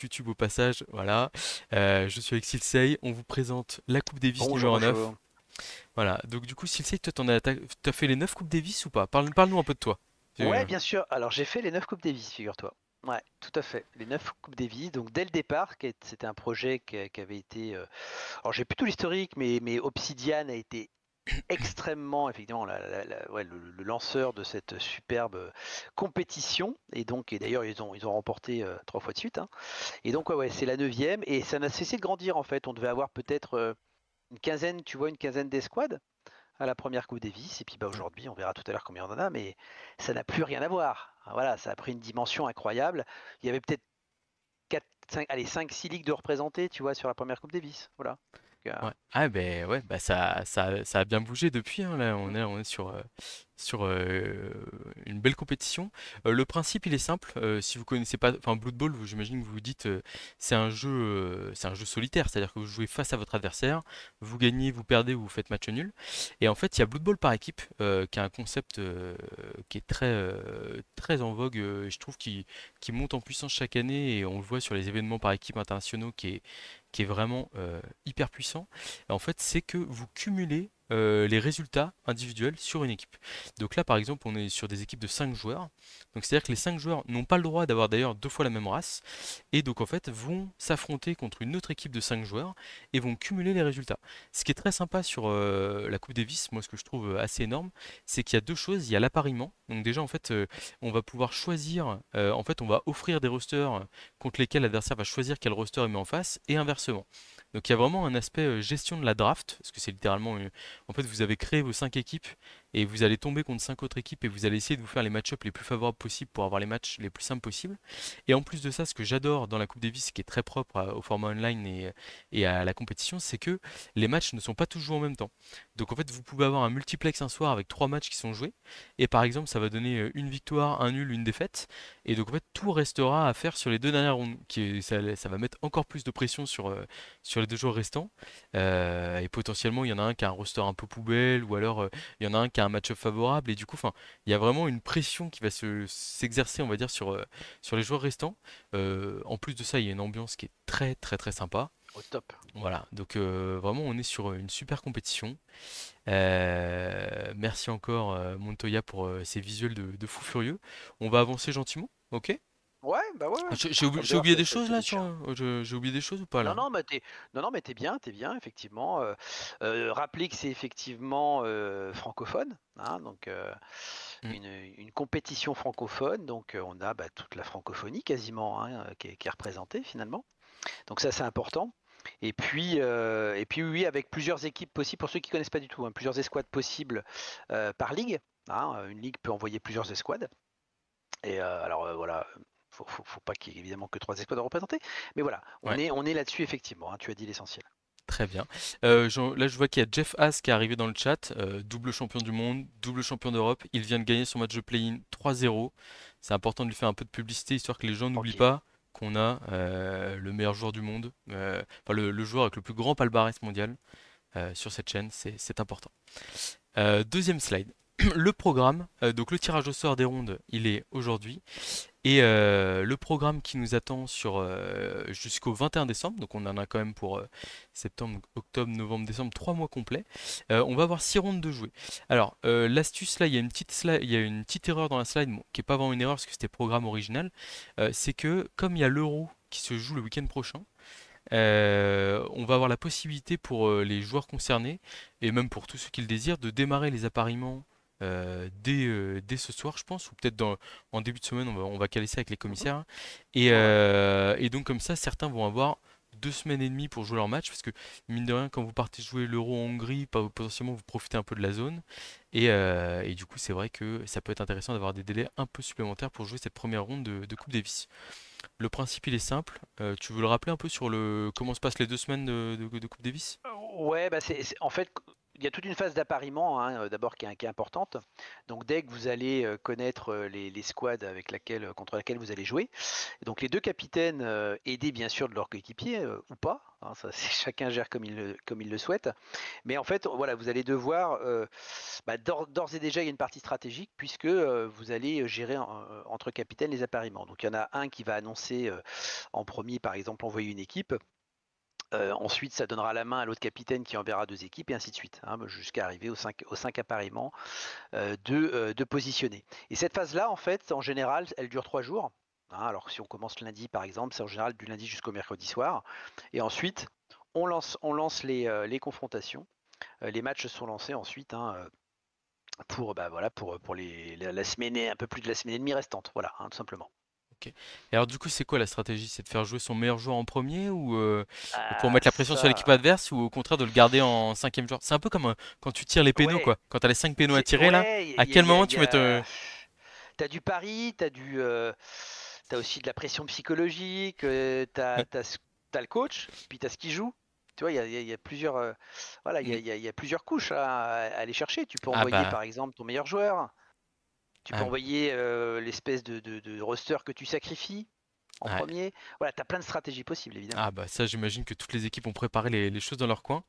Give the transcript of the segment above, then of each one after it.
YouTube au passage, voilà. Je suis avec Silsei, on vous présente la Coupe Davis Bonjour, numéro 9. bonjour. Voilà, donc du coup Silsei, toi t'as fait les 9 Coupes Davis ou pas? Parle-nous un peu de toi. Ouais, Euh, bien sûr. Alors, j'ai fait les 9 Coupes Davis, figure-toi. Ouais, tout à fait. Les 9 Coupes Davis. Donc, dès le départ, c'était un projet qui avait été. Alors, j'ai plutôt l'historique, mais Obsidian a été extrêmement, effectivement, ouais, le lanceur de cette superbe compétition. Et donc, et d'ailleurs, ils ont remporté 3 fois de suite, hein. Et donc, ouais, ouais, c'est la neuvième. Et ça n'a cessé de grandir, en fait. On devait avoir peut-être une quinzaine, tu vois, une quinzaine d'escouades à la première Coupe Davis. Et puis bah, aujourd'hui, on verra tout à l'heure combien on en a, mais ça n'a plus rien à voir. Voilà, ça a pris une dimension incroyable. Il y avait peut-être 4, 5, allez, 5, 6 ligues de représentées, tu vois, sur la première Coupe Davis. Voilà. Donc, Ouais. Ah ben ouais, bah ça a bien bougé depuis, hein, là on est sur une belle compétition. Le principe il est simple, si vous connaissez pas, enfin Blood Bowl, j'imagine que vous vous dites c'est un jeu solitaire, c'est-à-dire que vous jouez face à votre adversaire, vous gagnez, vous perdez ou vous faites match nul. Et en fait il y a Blood Bowl par équipe, qui est un concept qui est très en vogue, et je trouve qui monte en puissance chaque année et on le voit sur les événements par équipe internationaux qui est vraiment hyper puissant, en fait, c'est que vous cumulez les résultats individuels sur une équipe. Donc là, par exemple, on est sur des équipes de 5 joueurs. Donc c'est-à-dire que les 5 joueurs n'ont pas le droit d'avoir d'ailleurs deux fois la même race. Et donc en fait, vont s'affronter contre une autre équipe de 5 joueurs et vont cumuler les résultats. Ce qui est très sympa sur la Coupe Davis, moi ce que je trouve assez énorme, c'est qu'il y a deux choses. Il y a l'appariement. Donc déjà, en fait, on va pouvoir choisir, en fait, on va offrir des rosters contre lesquels l'adversaire va choisir quel roster il met en face, et inversement. Donc il y a vraiment un aspect gestion de la draft, parce que c'est littéralement, en fait, vous avez créé vos 5 équipes, et vous allez tomber contre 5 autres équipes, et vous allez essayer de vous faire les match-ups les plus favorables possibles pour avoir les matchs les plus simples possibles. Et en plus de ça, ce que j'adore dans la Coupe Davis, qui est très propre au format online et à la compétition, c'est que les matchs ne sont pas tous joués en même temps. Donc en fait, vous pouvez avoir un multiplex un soir avec 3 matchs qui sont joués, et par exemple, ça va donner une victoire, un nul, une défaite, et donc en fait, tout restera à faire sur les deux dernières rondes, ça va mettre encore plus de pression sur les deux joueurs restants. Et potentiellement, il y en a un qui a un roster un peu poubelle, ou alors il y en a un qui a un match-up favorable, et du coup, enfin, il y a vraiment une pression qui va s'exercer, on va dire, sur les joueurs restants. En plus de ça, il y a une ambiance qui est très très très sympa. au top. Voilà, donc vraiment, on est sur une super compétition. Merci encore Montoya pour ces visuels de fou furieux. On va avancer gentiment, ok? Ouais, bah ouais, ouais. Ah, J'ai d'ailleurs, oublié ça, des ça, choses ça là déchire. j'ai oublié des choses ou pas Non, là? non, non, non, mais t'es bien, effectivement. Rappelez que c'est effectivement francophone, hein, donc Mm. une, une compétition francophone. Donc on a bah, toute la francophonie quasiment, hein, qui est représentée finalement. Donc ça, c'est important. Et puis oui, avec plusieurs équipes possibles, pour ceux qui ne connaissent pas du tout, hein, plusieurs escouades possibles par ligue, hein. Une ligue peut envoyer plusieurs escouades. Et alors voilà, faut pas qu'il y ait évidemment que 3 escouades à représenter. Mais voilà, Ouais, on est là-dessus effectivement, hein, tu as dit l'essentiel. très bien. Là, je vois qu'il y a Jeff Haas qui est arrivé dans le chat, double champion du monde, double champion d'Europe. Il vient de gagner son match de play-in 3-0. C'est important de lui faire un peu de publicité, histoire que les gens n'oublient Tranquille. pas qu'on a le meilleur joueur du monde, enfin le joueur avec le plus grand palmarès mondial sur cette chaîne, c'est important. Deuxième slide. Le programme, donc le tirage au sort des rondes, il est aujourd'hui. Et le programme qui nous attend jusqu'au 21 décembre, donc on en a quand même pour septembre, octobre, novembre, décembre, 3 mois complets. On va avoir 6 rondes de jouer. Alors, l'astuce là, il y a une petite erreur dans la slide, bon, qui n'est pas vraiment une erreur parce que c'était programme original. C'est que comme il y a l'Euro qui se joue le week-end prochain, on va avoir la possibilité pour les joueurs concernés, et même pour tous ceux qui le désirent, de démarrer les appariements dès ce soir, je pense, ou peut-être en début de semaine, on va caler ça avec les Mhm. commissaires, hein. Ouais, ouais. Et donc comme ça, certains vont avoir 2 semaines et demie pour jouer leur match, parce que mine de rien, quand vous partez jouer l'Euro en Hongrie, potentiellement vous profitez un peu de la zone, et du coup c'est vrai que ça peut être intéressant d'avoir des délais un peu supplémentaires pour jouer cette première ronde de Coupe Davis. Le principe il est simple. Tu veux le rappeler un peu sur comment se passent les 2 semaines de Coupe Davis? Ouais, bah en fait, il y a toute une phase d'appariement, hein, d'abord qui est importante. Donc dès que vous allez connaître les squads contre laquelle vous allez jouer, donc les deux capitaines aidés bien sûr de leur coéquipier ou pas, hein, ça c'est chacun gère comme il le souhaite. Mais en fait, voilà, vous allez devoir d'ores et déjà il y a une partie stratégique puisque vous allez gérer entre capitaines les appariements. Donc il y en a un qui va annoncer en premier, par exemple, envoyer une équipe. Ensuite, ça donnera la main à l'autre capitaine qui enverra deux équipes et ainsi de suite, hein, jusqu'à arriver aux cinq appariements de positionner. Et cette phase-là, en fait, en général, elle dure 3 jours. Hein, alors si on commence lundi, par exemple, c'est en général du lundi jusqu'au mercredi soir. Et ensuite, on lance les confrontations. Les matchs sont lancés ensuite, hein, pour la semaine, un peu plus de la semaine et demie restante. Voilà, hein, tout simplement. Ok. Et alors du coup, c'est quoi la stratégie? C'est de faire jouer son meilleur joueur en premier ou pour Ah, mettre la pression sur l'équipe ça. adverse ou au contraire de le garder en cinquième joueur? C'est un peu comme quand tu tires les pénaux, Ouais, quoi. Quand t'as les 5 pénaux à tirer là, ouais, à quel moment il tu y mets a, t'as du pari, t'as aussi de la pression psychologique, t'as le coach, puis t'as ce qui joue. Tu vois, il y a plusieurs, voilà, Mm. il y a plusieurs couches à aller chercher. Tu peux Ah envoyer bah, par exemple ton meilleur joueur, tu peux ah, envoyer l'espèce de roster que tu sacrifies en ouais. premier. Voilà, t'as plein de stratégies possibles évidemment. Ah bah ça, j'imagine que toutes les équipes ont préparé les choses dans leur coin.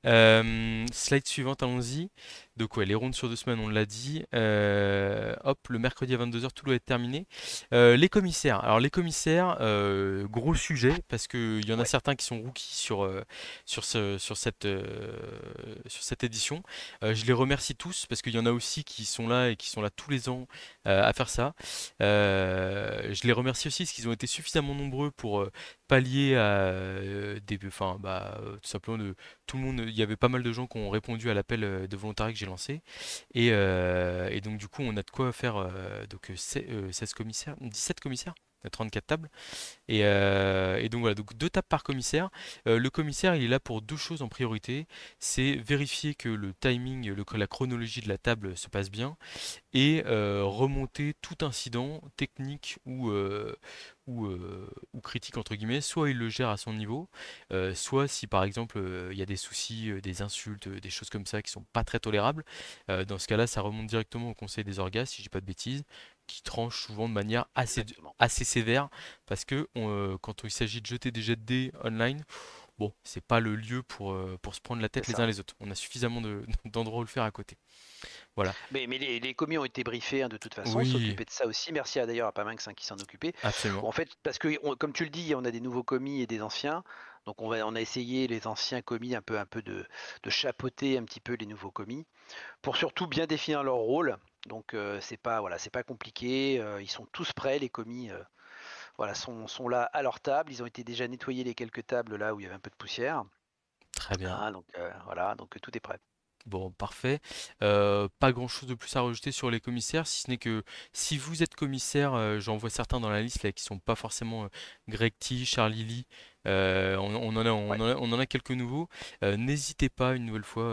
Slide suivante, allons-y. Donc ouais, les rondes sur 2 semaines, on l'a dit. Hop, le mercredi à 22h, tout doit être terminé. Les commissaires. Alors les commissaires, gros sujet, parce qu'il y en a Ouais, certains qui sont rookies sur cette édition. Je les remercie tous, parce qu'il y en a aussi qui sont là et qui sont là tous les ans à faire ça. Je les remercie aussi parce qu'ils ont été suffisamment nombreux pour pallier à tout simplement tout le monde, il y avait pas mal de gens qui ont répondu à l'appel de volontariat que j'ai lancé. Et donc du coup, on a de quoi faire 16 commissaires, 17 commissaires, 34 tables. Et donc voilà, donc 2 tables par commissaire. Le commissaire, il est là pour 2 choses en priorité. C'est vérifier que le timing, la chronologie de la table se passe bien et remonter tout incident technique ou critique entre guillemets, soit il le gère à son niveau, soit si par exemple il y a des soucis, des insultes, des choses comme ça qui sont pas très tolérables, dans ce cas-là ça remonte directement au conseil des orgas, si je dis pas de bêtises, qui tranche souvent de manière exactement. assez sévère, parce que quand il s'agit de jeter des jets de dés online, bon, c'est pas le lieu pour se prendre la C'est tête les uns ça. les autres. On a suffisamment d'endroits où le faire à côté. Voilà. Mais les commis ont été briefés hein, de toute façon, Oui, s'occuper de ça aussi. Merci d'ailleurs à Paminx hein, qui s'en occupait. absolument. En fait, parce que comme tu le dis, on a des nouveaux commis et des anciens. Donc on a essayé les anciens commis un peu de chapeauter un petit peu les nouveaux commis pour surtout bien définir leur rôle. Donc c'est pas voilà, c'est pas compliqué. Ils sont tous prêts, les commis. Voilà, sont là à leur table. Ils ont été déjà nettoyés les quelques tables là où il y avait un peu de poussière. Très bien. Hein, donc voilà, donc tout est prêt. Bon, parfait. Pas grand-chose de plus à rajouter sur les commissaires, si ce n'est que si vous êtes commissaire, j'en vois certains dans la liste là qui sont pas forcément Greg T, Charlie Lee, Ouais, on en a quelques nouveaux. N'hésitez pas une nouvelle fois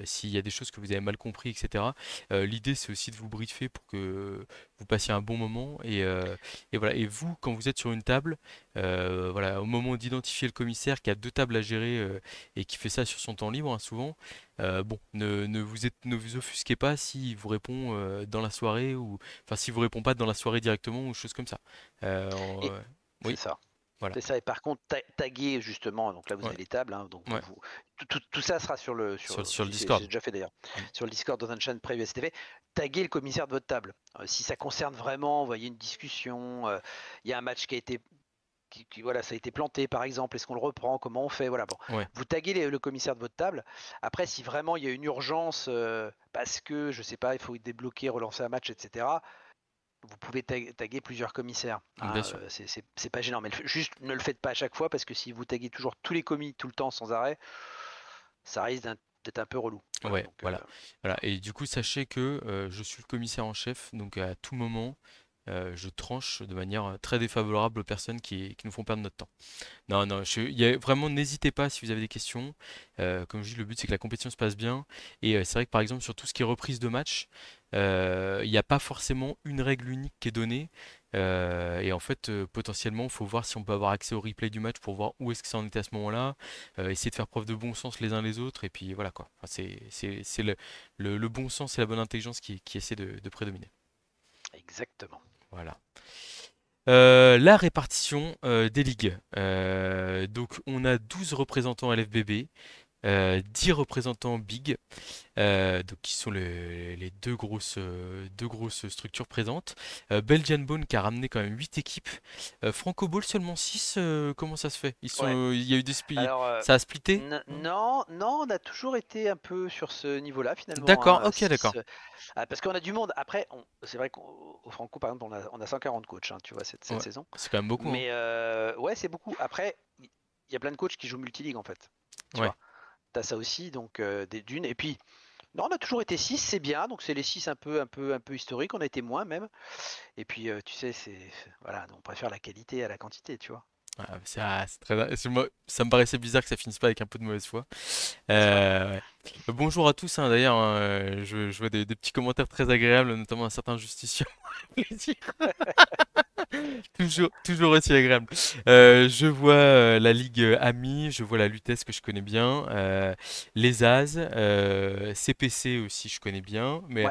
s'il y a des choses que vous avez mal compris, etc. L'idée c'est aussi de vous briefer pour que vous passiez un bon moment et voilà. Et vous, quand vous êtes sur une table, voilà, au moment d'identifier le commissaire qui a 2 tables à gérer et qui fait ça sur son temps libre, hein, souvent. Bon, ne vous offusquez pas s'il vous répond dans la soirée ou enfin s'il vous répond pas dans la soirée directement ou choses comme ça. et c'est Oui, ça. voilà. C'est ça. Et par contre, taguer justement, donc là vous Ouais, avez les tables, hein, donc ouais. tout ça sera Sur le c'est Discord. déjà fait d'ailleurs, Mm. sur le Discord dans un chat prévu STV. Taguer le commissaire de votre table. Si ça concerne vraiment, vous voyez une discussion, il y a un match qui a été voilà, ça a été planté par exemple, est-ce qu'on le reprend, comment on fait, voilà bon. Ouais, Vous taguez le commissaire de votre table. Après, si vraiment il y a une urgence parce que je sais pas, il faut débloquer, relancer un match, etc. Vous pouvez taguer plusieurs commissaires. bien Hein, sûr. c'est pas gênant, mais juste ne le faites pas à chaque fois parce que si vous taguez toujours tous les commis tout le temps sans arrêt, ça risque d'être un peu relou. Voilà, Ouais, donc voilà. Voilà. Et du coup, sachez que je suis le commissaire en chef, donc à tout moment, je tranche de manière très défavorable aux personnes qui nous font perdre notre temps. Non, non, vraiment, n'hésitez pas si vous avez des questions. Comme je dis, le but c'est que la compétition se passe bien. Et c'est vrai que par exemple, sur tout ce qui est reprise de match, il n'y a pas forcément une règle unique qui est donnée. Et en fait, potentiellement, il faut voir si on peut avoir accès au replay du match pour voir où est-ce que ça en était à ce moment-là. Essayer de faire preuve de bon sens les uns les autres. Et puis voilà quoi. Enfin, c'est le bon sens et la bonne intelligence qui essaie de prédominer. Exactement. Voilà. La répartition des ligues. Donc on a 12 représentants LFBB, 10 représentants Big, donc qui sont les deux grosses structures présentes. Belgian Bone qui a ramené quand même 8 équipes. Franco Ball seulement 6. Comment ça se fait? Ouais. Il y a eu des splits. Alors, Ça a splitté? non, non, on a toujours été un peu sur ce niveau-là finalement, D'accord, hein, ok, d'accord. 6. Parce qu'on a du monde. Après, c'est vrai qu'au Franco, par exemple, on a 140 coachs, hein, tu vois, cette Ouais, saison. c'est quand même beaucoup, hein. Mais ouais, c'est beaucoup. Après, il y a plein de coachs qui jouent multiligue en fait. Tu Ouais. vois, t'as ça aussi, donc des dunes. Et puis, non, on a toujours été 6, c'est bien. Donc c'est les 6 un peu historiques. On a été moins même. Et puis, tu sais, voilà, on préfère la qualité à la quantité, tu vois. C'est très... ça me paraissait bizarre que ça finisse pas avec un peu de mauvaise foi. C'est pas grave. Ouais. Bonjour à tous, hein, d'ailleurs, hein, je vois des petits commentaires très agréables, notamment un certain justicier. Plaisir. Toujours aussi agréable. Je vois la Ligue Ami, je vois la Lutèce que je connais bien, les Az, CPC aussi je connais bien, mais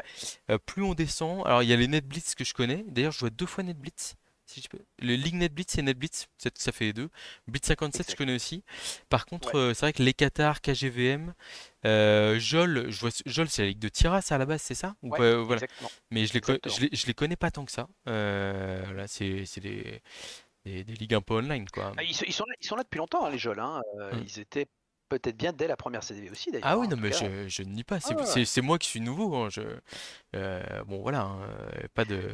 Ouais, plus on descend, alors il y a les NetBlitz que je connais, d'ailleurs je vois deux fois NetBlitz, si je peux. Le Ligue NetBlitz et NetBlitz, ça fait les deux. Blitz 57 je exact. connais aussi. Par contre, Ouais, c'est vrai que les Qatar, KGVM, Jol, Jol c'est la Ligue de Tiras à la base, c'est ça? Ou ouais, pas, voilà. exactement. Mais Exactement. je les connais pas tant que ça. Là, c'est des ligues un peu online, quoi. Ah, ils sont là depuis longtemps, hein, les Jols, hein. Mm. Ils étaient peut-être bien dès la première CDV aussi, Ah d'ailleurs, oui, hein, en non, tout mais cas. je ne nie pas. Ouais, ouais, ouais. C'est moi qui suis nouveau, hein, bon, voilà, hein, pas de.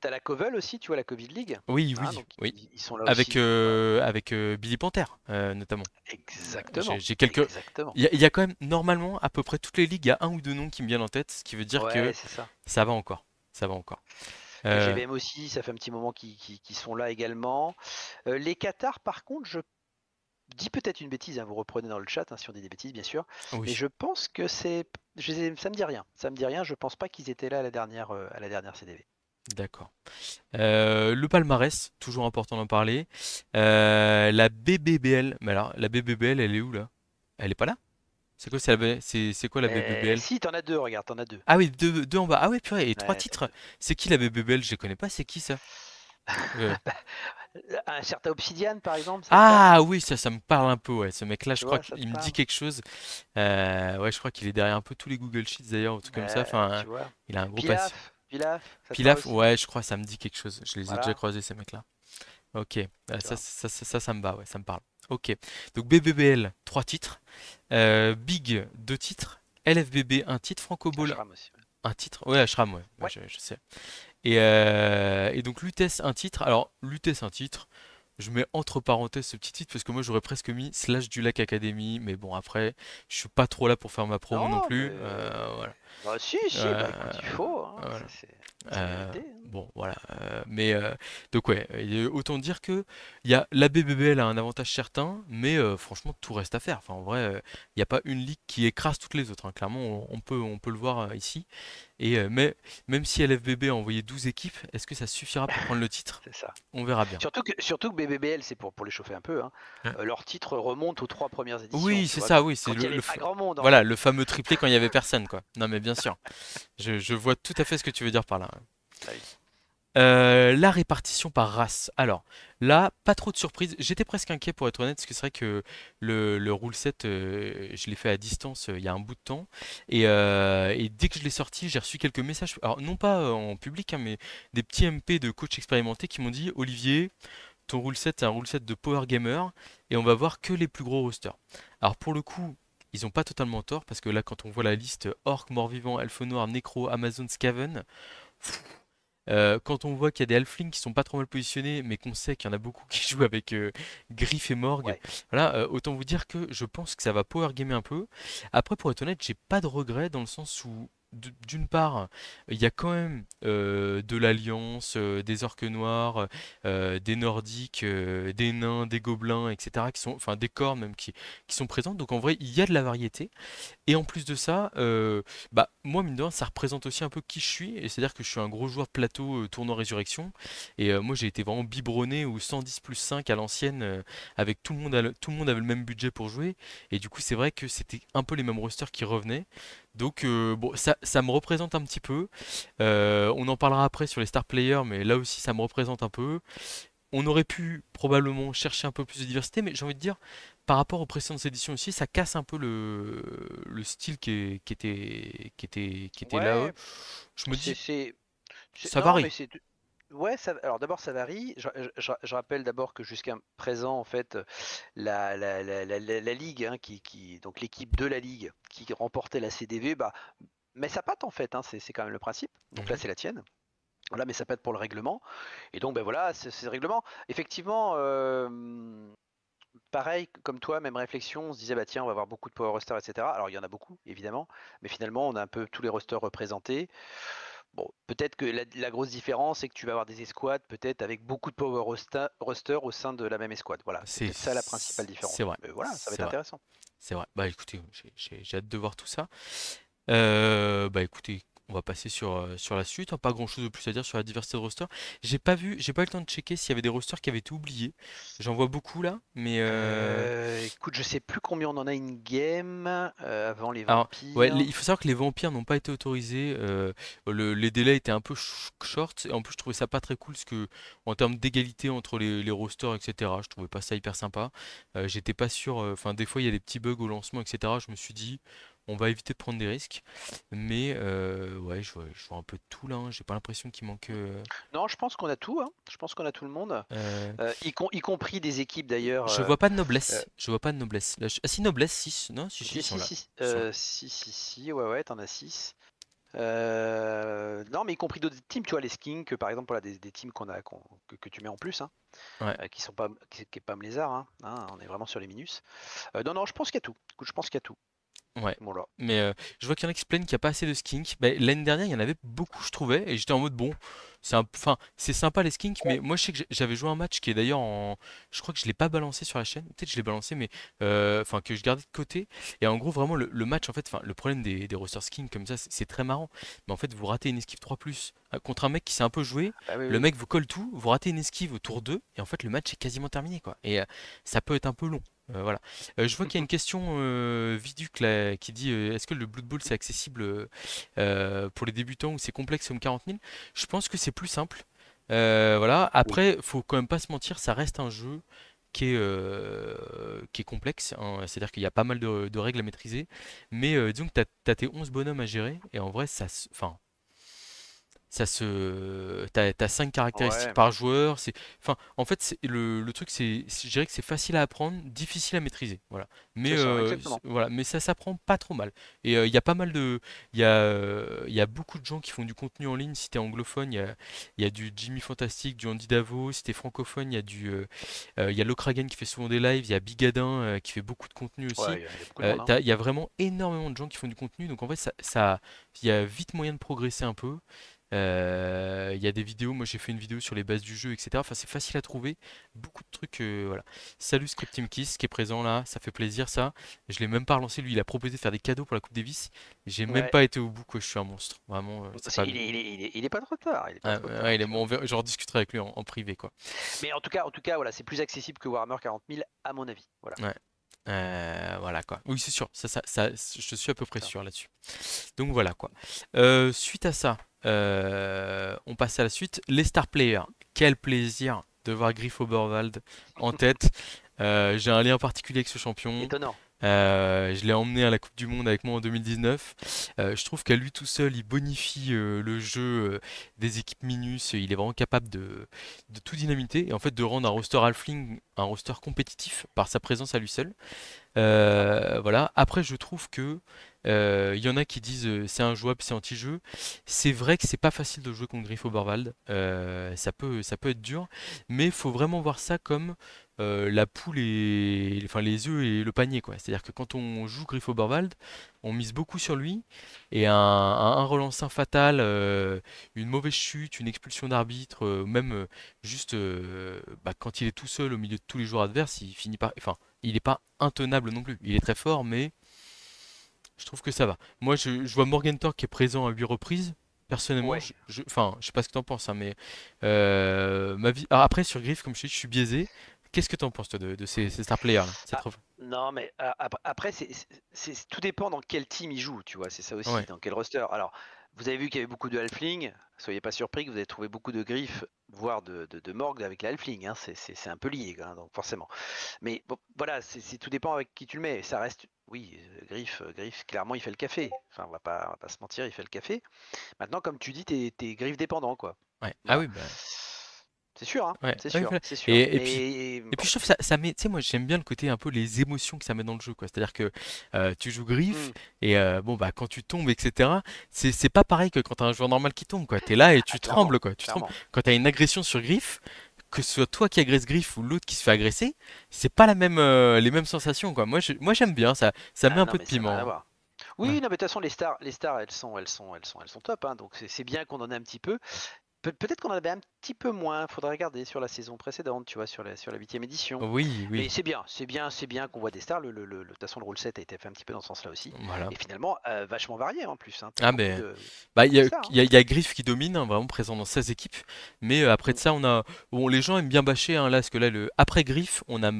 T'as la Covel aussi, tu vois, la Covid League. Oui, Hein, oui, donc oui. ils sont là aussi pour. Avec Billy Panther, notamment. Exactement. J'ai quelques. Exactement. Il y a quand même, normalement, à peu près toutes les ligues, il y a un ou deux noms qui me viennent en tête, ce qui veut dire que Ouais, c'est ça. ça va encore. Ça va encore. Euh, KGVM aussi, ça fait un petit moment qu'ils sont là également. Les Qatars, par contre, je dis peut-être une bêtise, hein, vous reprenez dans le chat, hein, si on dit des bêtises, bien sûr. Mais oui, je pense que ça me dit rien. Ça me dit rien. Je pense pas qu'ils étaient là à la dernière CDV. d'accord. Le palmarès, toujours important d'en parler. La BBBL, mais alors, la BBBL, elle est où là? Elle est pas là? C'est quoi, c'est quoi la BBBL? Si, t'en as deux, regarde, t'en as deux. Ah oui, deux en bas. Ah oui, purée, et trois Ouais, t'en as titres. deux. C'est qui la BBBL? Je les connais pas, c'est qui ça? Euh, Un certain Obsidian, par exemple, ça te parle? Ah oui, ça me parle un peu, ouais. Ce mec-là, je Tu crois vois, ça qu'il te me dit parle? quelque chose. Ouais, je crois qu'il est derrière un peu tous les Google Sheets d'ailleurs, ou tout comme ça. Enfin, Tu vois. il a un gros passif. Pilaf, ça te parle Pilaf, aussi? ouais, je crois, ça me dit quelque chose. Je les ai déjà Voilà, croisés, ces mecs-là. Ok, tu vois. ça me va, ouais, ça me parle. Ok, donc BBBL, 3 titres. Big, 2 titres. LFBB, un titre. Franco Ball, Ashram aussi. un titre. Ouais, Ashram, ouais, ouais, Ouais. je sais. Et donc Lutèce, un titre. Alors, Lutèce, un titre. Je mets entre parenthèses ce petit titre parce que moi j'aurais presque mis Slash du Lac Academy, mais bon après je suis pas trop là pour faire ma promo non Non, plus. mais. Voilà. Bah, si, bah écoute, Euh, il faut, hein, voilà. c'est la vérité, hein. Bon voilà. Donc ouais, autant dire que la BBBL a un avantage certain, mais franchement tout reste à faire. Enfin en vrai, il n'y a pas une ligue qui écrase toutes les autres, hein. Clairement on peut le voir ici. Mais même si LFBB a envoyé 12 équipes, est-ce que ça suffira pour prendre le titre? C'est ça. On verra bien. Surtout que BBBL, c'est pour les chauffer un peu, hein. Leur titre remonte aux 3 premières éditions, Oui, tu c'est vois, ça, oui, c'est quand il y avait pas grand monde en voilà, fait. le fameux triplé quand il y avait personne, quoi. Non, mais bien sûr, je vois tout à fait ce que tu veux dire par là. Ah oui. La répartition par race. Alors, là, pas trop de surprises. J'étais presque inquiet pour être honnête, parce que c'est vrai que le rule set, je l'ai fait à distance il y a un bout de temps. Et dès que je l'ai sorti, j'ai reçu quelques messages. Alors, non pas en public, hein, mais des petits MP de coachs expérimentés qui m'ont dit, Olivier, ton rule set, c'est un rule set de Power Gamer et on va voir que les plus gros rosters. Alors pour le coup, ils n'ont pas totalement tort parce que là, quand on voit la liste Orc, Mort-Vivant, Elfe Noir, Necro, Amazon, Skaven, quand on voit qu'il y a des Halflings qui sont pas trop mal positionnés, mais qu'on sait qu'il y en a beaucoup qui jouent avec Griff et Morgue, Ouais. voilà, autant vous dire que je pense que ça va Power Gamer un peu. Après, pour être honnête, j'ai pas de regrets dans le sens où d'une part, il y a quand même de l'Alliance, des Orques Noirs, des Nordiques, des Nains, des Gobelins, etc., qui sont, enfin des corps même qui sont présents. Donc en vrai, il y a de la variété. Et en plus de ça, bah, moi, mine de rien, ça représente aussi un peu qui je suis. Et c'est-à-dire que je suis un gros joueur de plateau tournoi Résurrection. Et moi, j'ai été vraiment biberonné au 110 plus 5 à l'ancienne, avec tout le monde, tout le monde avait le même budget pour jouer. Et du coup, c'est vrai que c'était un peu les mêmes rosters qui revenaient. Donc, bon, ça me représente un petit peu. On en parlera après sur les star players, mais là aussi, ça me représente un peu. On aurait pu probablement chercher un peu plus de diversité, mais j'ai envie de dire, par rapport aux précédentes éditions aussi, ça casse un peu le style qui était là. Ouais, Je me dis, ça non, varie. mais c'est. Ouais, alors d'abord ça varie. Je rappelle d'abord que jusqu'à présent, en fait, la ligue, hein, donc l'équipe de la ligue qui remportait la CDV, bah, mais sa patte en fait, hein, c'est quand même le principe. Donc là, Mhm. c'est la tienne. Voilà, mais ça patte pour le règlement. Et donc, ben voilà, c'est le règlement. Effectivement, pareil, comme toi, même réflexion, on se disait, bah tiens, on va avoir beaucoup de power rosters, etc. Alors, il y en a beaucoup, évidemment, mais finalement, on a un peu tous les rosters représentés. Bon, peut-être que la grosse différence, c'est que tu vas avoir des escouades, peut-être avec beaucoup de power rosters au sein de la même escouade. Voilà, c'est C'est peut-être ça la principale c'est différence. vrai, Mais voilà, ça va c'est être vrai, intéressant. c'est vrai. Bah écoutez, j'ai hâte de voir tout ça. Bah écoutez, on va passer sur la suite, hein. Pas grand-chose de plus à dire sur la diversité de rosters. J'ai pas eu le temps de checker s'il y avait des rosters qui avaient été oubliés. J'en vois beaucoup là, mais Écoute, je sais plus combien on en a in-game avant les alors ouais, vampires. il faut savoir que les vampires n'ont pas été autorisés. Les délais étaient un peu short, et en plus je trouvais ça pas très cool parce que en termes d'égalité entre les rosters, etc. Je trouvais pas ça hyper sympa. J'étais pas sûr. Enfin, des fois il y a des petits bugs au lancement, etc. Je me suis dit, on va éviter de prendre des risques. Mais ouais, je vois un peu de tout là, hein. J'ai pas l'impression qu'il manque. Non, je pense qu'on a tout, hein. Je pense qu'on a tout le monde. Euh, Y compris des équipes d'ailleurs. je vois pas de Euh, noblesse. Je vois pas de noblesse. Là, ah si, noblesse 6. Non, si, si, si, ils sont si, là. si, Ils sont là. si, ouais, ouais, t'en as 6. Non, mais y compris d'autres teams, tu vois, les skins, que par exemple, voilà, des teams que tu mets en plus, hein, Ouais. qui sont pas, qui est pas lézard, hein, on est vraiment sur les minus. Non, non, je pense qu'il y a tout. Écoute, je pense qu'il y a tout. Ouais. Voilà. Mais je vois qu'il y en a qui se plaignent qu'il n'y a pas assez de skinks. Bah, l'année dernière, il y en avait beaucoup, je trouvais. Et j'étais en mode, bon, enfin, c'est sympa les skinks. Mais moi, je sais que j'avais joué un match qui est d'ailleurs en. Je crois que je l'ai pas balancé sur la chaîne. Peut-être que je l'ai balancé, mais. Enfin, que je gardais de côté. Et en gros, vraiment, le match, en fait, enfin, le problème des rosters skins comme ça, c'est très marrant. Mais en fait, vous ratez une esquive 3+, contre un mec qui s'est un peu joué. Ah oui, Le oui. mec vous colle tout. Vous ratez une esquive au tour 2. Et en fait, le match est quasiment terminé, quoi. Et ça peut être un peu long. Voilà. Je vois qu'il y a une question Viduc là, qui dit est-ce que le Blood Bowl c'est accessible pour les débutants ou c'est complexe comme 40 000? Je pense que c'est plus simple. Voilà. Oui. Après, faut quand même pas se mentir, ça reste un jeu qui est complexe, hein. C'est-à-dire qu'il y a pas mal de règles à maîtriser. Mais disons que tu as tes 11 bonhommes à gérer et en vrai, enfin, t'as 5 caractéristiques Ouais. par joueur. Enfin, en fait, le truc, je dirais que c'est facile à apprendre, difficile à maîtriser. Voilà. Mais, C'est ça, exactement. voilà. Mais ça s'apprend pas trop mal. Et il y a pas mal de. Il y a beaucoup de gens qui font du contenu en ligne. Si t'es anglophone, il y a du Jimmy Fantastic, du Andy Davo. Si t'es francophone, il y a Lokragen qui fait souvent des lives. Il y a Bigadin qui fait beaucoup de contenu aussi. Ouais, il y a beaucoup de monde, hein. Il y a vraiment énormément de gens qui font du contenu. Donc en fait, il y a vite moyen de progresser un peu. Il y a des vidéos, moi j'ai fait une vidéo sur les bases du jeu, etc. Enfin, c'est facile à trouver, beaucoup de trucs. Voilà. Salut Scriptim Kiss qui est présent là, ça fait plaisir ça. Je l'ai même pas relancé, lui il a proposé de faire des cadeaux pour la Coupe Davis. J'ai même Ouais. pas été au bout, quoi. Je suis un monstre, vraiment, c'est pas bien. Il est pas trop tard. Il est pas Ah, trop ouais, tard, tu vois. bon, j'en discuterai avec lui en privé, quoi. Mais en tout cas, voilà, c'est plus accessible que Warhammer 40 000 à mon avis. Voilà. Ouais. Voilà quoi. Oui, c'est sûr, je suis à peu près Ça. sûr là-dessus. Donc voilà quoi. Suite à ça, on passe à la suite. Les star players. Quel plaisir de voir Griff Oberwald en tête. J'ai un lien particulier avec ce champion. Étonnant. Je l'ai emmené à la Coupe du Monde avec moi en 2019. Je trouve qu'à lui tout seul, il bonifie le jeu des équipes Minus. Il est vraiment capable de tout dynamiter et en fait de rendre un roster Halfling un roster compétitif par sa présence à lui seul. Clairement. Voilà. Après, je trouve que il y en a qui disent c'est injouable, c'est anti-jeu. C'est vrai que c'est pas facile de jouer contre Griff Oberwald. Ça peut être dur, mais il faut vraiment voir ça comme la poule et enfin les œufs et le panier quoi. C'est-à-dire que quand on joue Griff Oberwald, on mise beaucoup sur lui et un relancin fatal, une mauvaise chute, une expulsion d'arbitre, même juste bah, quand il est tout seul au milieu de tous les joueurs adverses, il finit par, enfin, il n'est pas intenable non plus. Il est très fort, mais je trouve que ça va. Moi, je vois Morgenthau qui est présent à 8 reprises. Personnellement, Ouais. enfin, je sais pas ce que t'en penses, hein, mais ma vie. Alors après, sur Griff, comme je dis, je suis biaisé. Qu'est-ce que t'en penses, toi, de ces star players là, cette Ah, non, mais après, tout dépend dans quel team il joue, tu vois, c'est ça aussi, Ouais, dans quel roster. Alors, vous avez vu qu'il y avait beaucoup de halfling, soyez pas surpris que vous avez trouvé beaucoup de griffes, voire de morgue avec les halfling, hein, c'est un peu lié, hein, donc forcément. Mais bon, voilà, tout dépend avec qui tu le mets, ça reste, oui, Griff, clairement, il fait le café, enfin, on va pas se mentir, il fait le café. Maintenant, comme tu dis, t'es Griff dépendant, quoi. ouais. Ah Voilà. oui, bah. C'est sûr, hein, Ouais, c'est ouais, sûr, voilà. c'est sûr. Et puis, Mais et puis bon. je trouve que ça met, tu sais, moi j'aime bien le côté un peu les émotions que ça met dans le jeu, quoi. C'est-à-dire que tu joues griffe Hmm. et bon bah quand tu tombes, etc. C'est pas pareil que quand t'as un joueur normal qui tombe, quoi. T'es là et Ah, tu clairement, trembles, quoi. Tu trembles. clairement. Quand t'as une agression sur griffe, que ce soit toi qui agresse griffe ou l'autre qui se fait agresser, c'est pas la même, les mêmes sensations, quoi. Moi j'aime bien ça, ça met Ah un non, peu de mais ça n'a rien à piment. voir. Ouais. Oui, non, mais de toute façon, les stars, elles sont top, hein, donc c'est bien qu'on en ait un petit peu. Peut-être qu'on en avait un petit peu moins. Faudrait regarder sur la saison précédente, tu vois, sur la 8e édition. Oui, Mais oui, c'est bien qu'on voit des stars. De toute façon, le rule set a été fait un petit peu dans ce sens-là aussi. voilà. Et finalement, vachement varié en plus, hein. T'as Ah beaucoup ben, de, bah, beaucoup de stars, hein. il y a Griff qui domine, hein, vraiment présent dans 16 équipes. Mais après de Mm. ça, on a. Bon, les gens aiment bien bâcher, hein, là, parce que là, après Griff, on a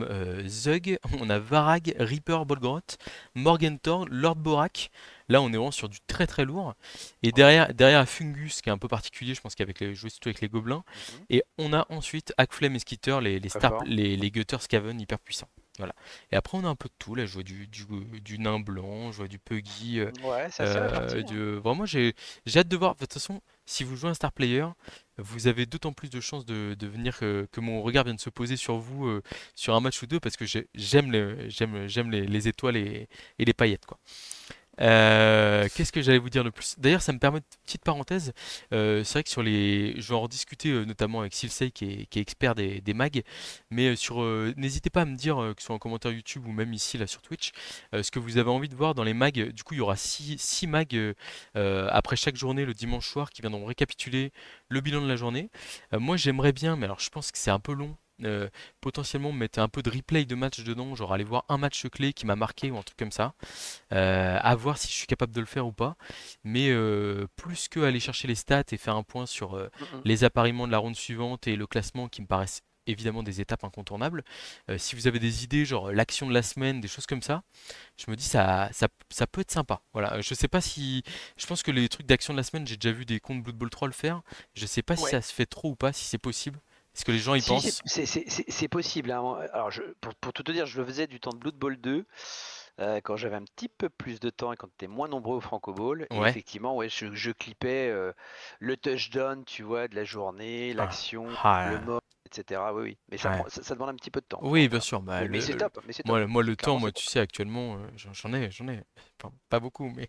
Zug, on a Varag, Reaper, Bolgroth, Morgenthau, Lord Borak. Là, on est vraiment sur du très très lourd. Et Ouais. derrière Fungus, qui est un peu particulier, je pense qu'avec les jouer surtout avec les gobelins. Mhm. Et on a ensuite Hackflame et Skitter, Très fort. les Gutters Skaven hyper puissants. Voilà. Et après, on a un peu de tout. Là, je vois du nain blanc, je vois du Puggy. Ouais, c'est assez réparti, hein. Vraiment, j'ai hâte de voir. De toute façon, si vous jouez un star player, vous avez d'autant plus de chances de venir que mon regard vienne se poser sur vous sur un match ou deux parce que j'aime les étoiles et les paillettes, quoi. Qu'est-ce que j'allais vous dire de plus? D'ailleurs, ça me permet de petite parenthèse. C'est vrai que sur les, je vais en rediscuter notamment avec Silsei qui est expert des mags, mais n'hésitez pas à me dire, que ce soit en commentaire YouTube ou même ici là sur Twitch, ce que vous avez envie de voir dans les mags. Du coup, il y aura six mags après chaque journée le dimanche soir qui viendront récapituler le bilan de la journée. Moi, j'aimerais bien, mais alors je pense que c'est un peu long. Potentiellement mettre un peu de replay de match dedans, genre aller voir un match clé qui m'a marqué ou un truc comme ça. À voir si je suis capable de le faire ou pas. Mais plus que aller chercher les stats et faire un point sur Mhm. les appariements de la ronde suivante et le classement qui me paraissent évidemment des étapes incontournables. Si vous avez des idées, genre l'action de la semaine, des choses comme ça, je me dis ça peut être sympa. Voilà, je sais pas si. Je pense que les trucs d'action de la semaine, j'ai déjà vu des comptes Blood Bowl 3 le faire. Je sais pas si Ouais. ça se fait trop ou pas, si c'est possible. Est-ce que les gens y Si, pensent? c'est possible, hein. Alors, pour tout te dire, je le faisais du temps de Blood Bowl 2, quand j'avais un petit peu plus de temps et quand on était moins nombreux au Franco Bowl. Et Ouais. effectivement, ouais, je clippais le touchdown, tu vois, de la journée, Ah, l'action, le ah, mode, etc. Oui, oui. Mais ouais. ça demande un petit peu de temps. Oui, bien Voilà. sûr. Bah, Mais c'est top, mais c'est top. moi, le temps, Clairement, moi, c'est tu top. sais, actuellement, j'en ai, enfin, pas beaucoup, mais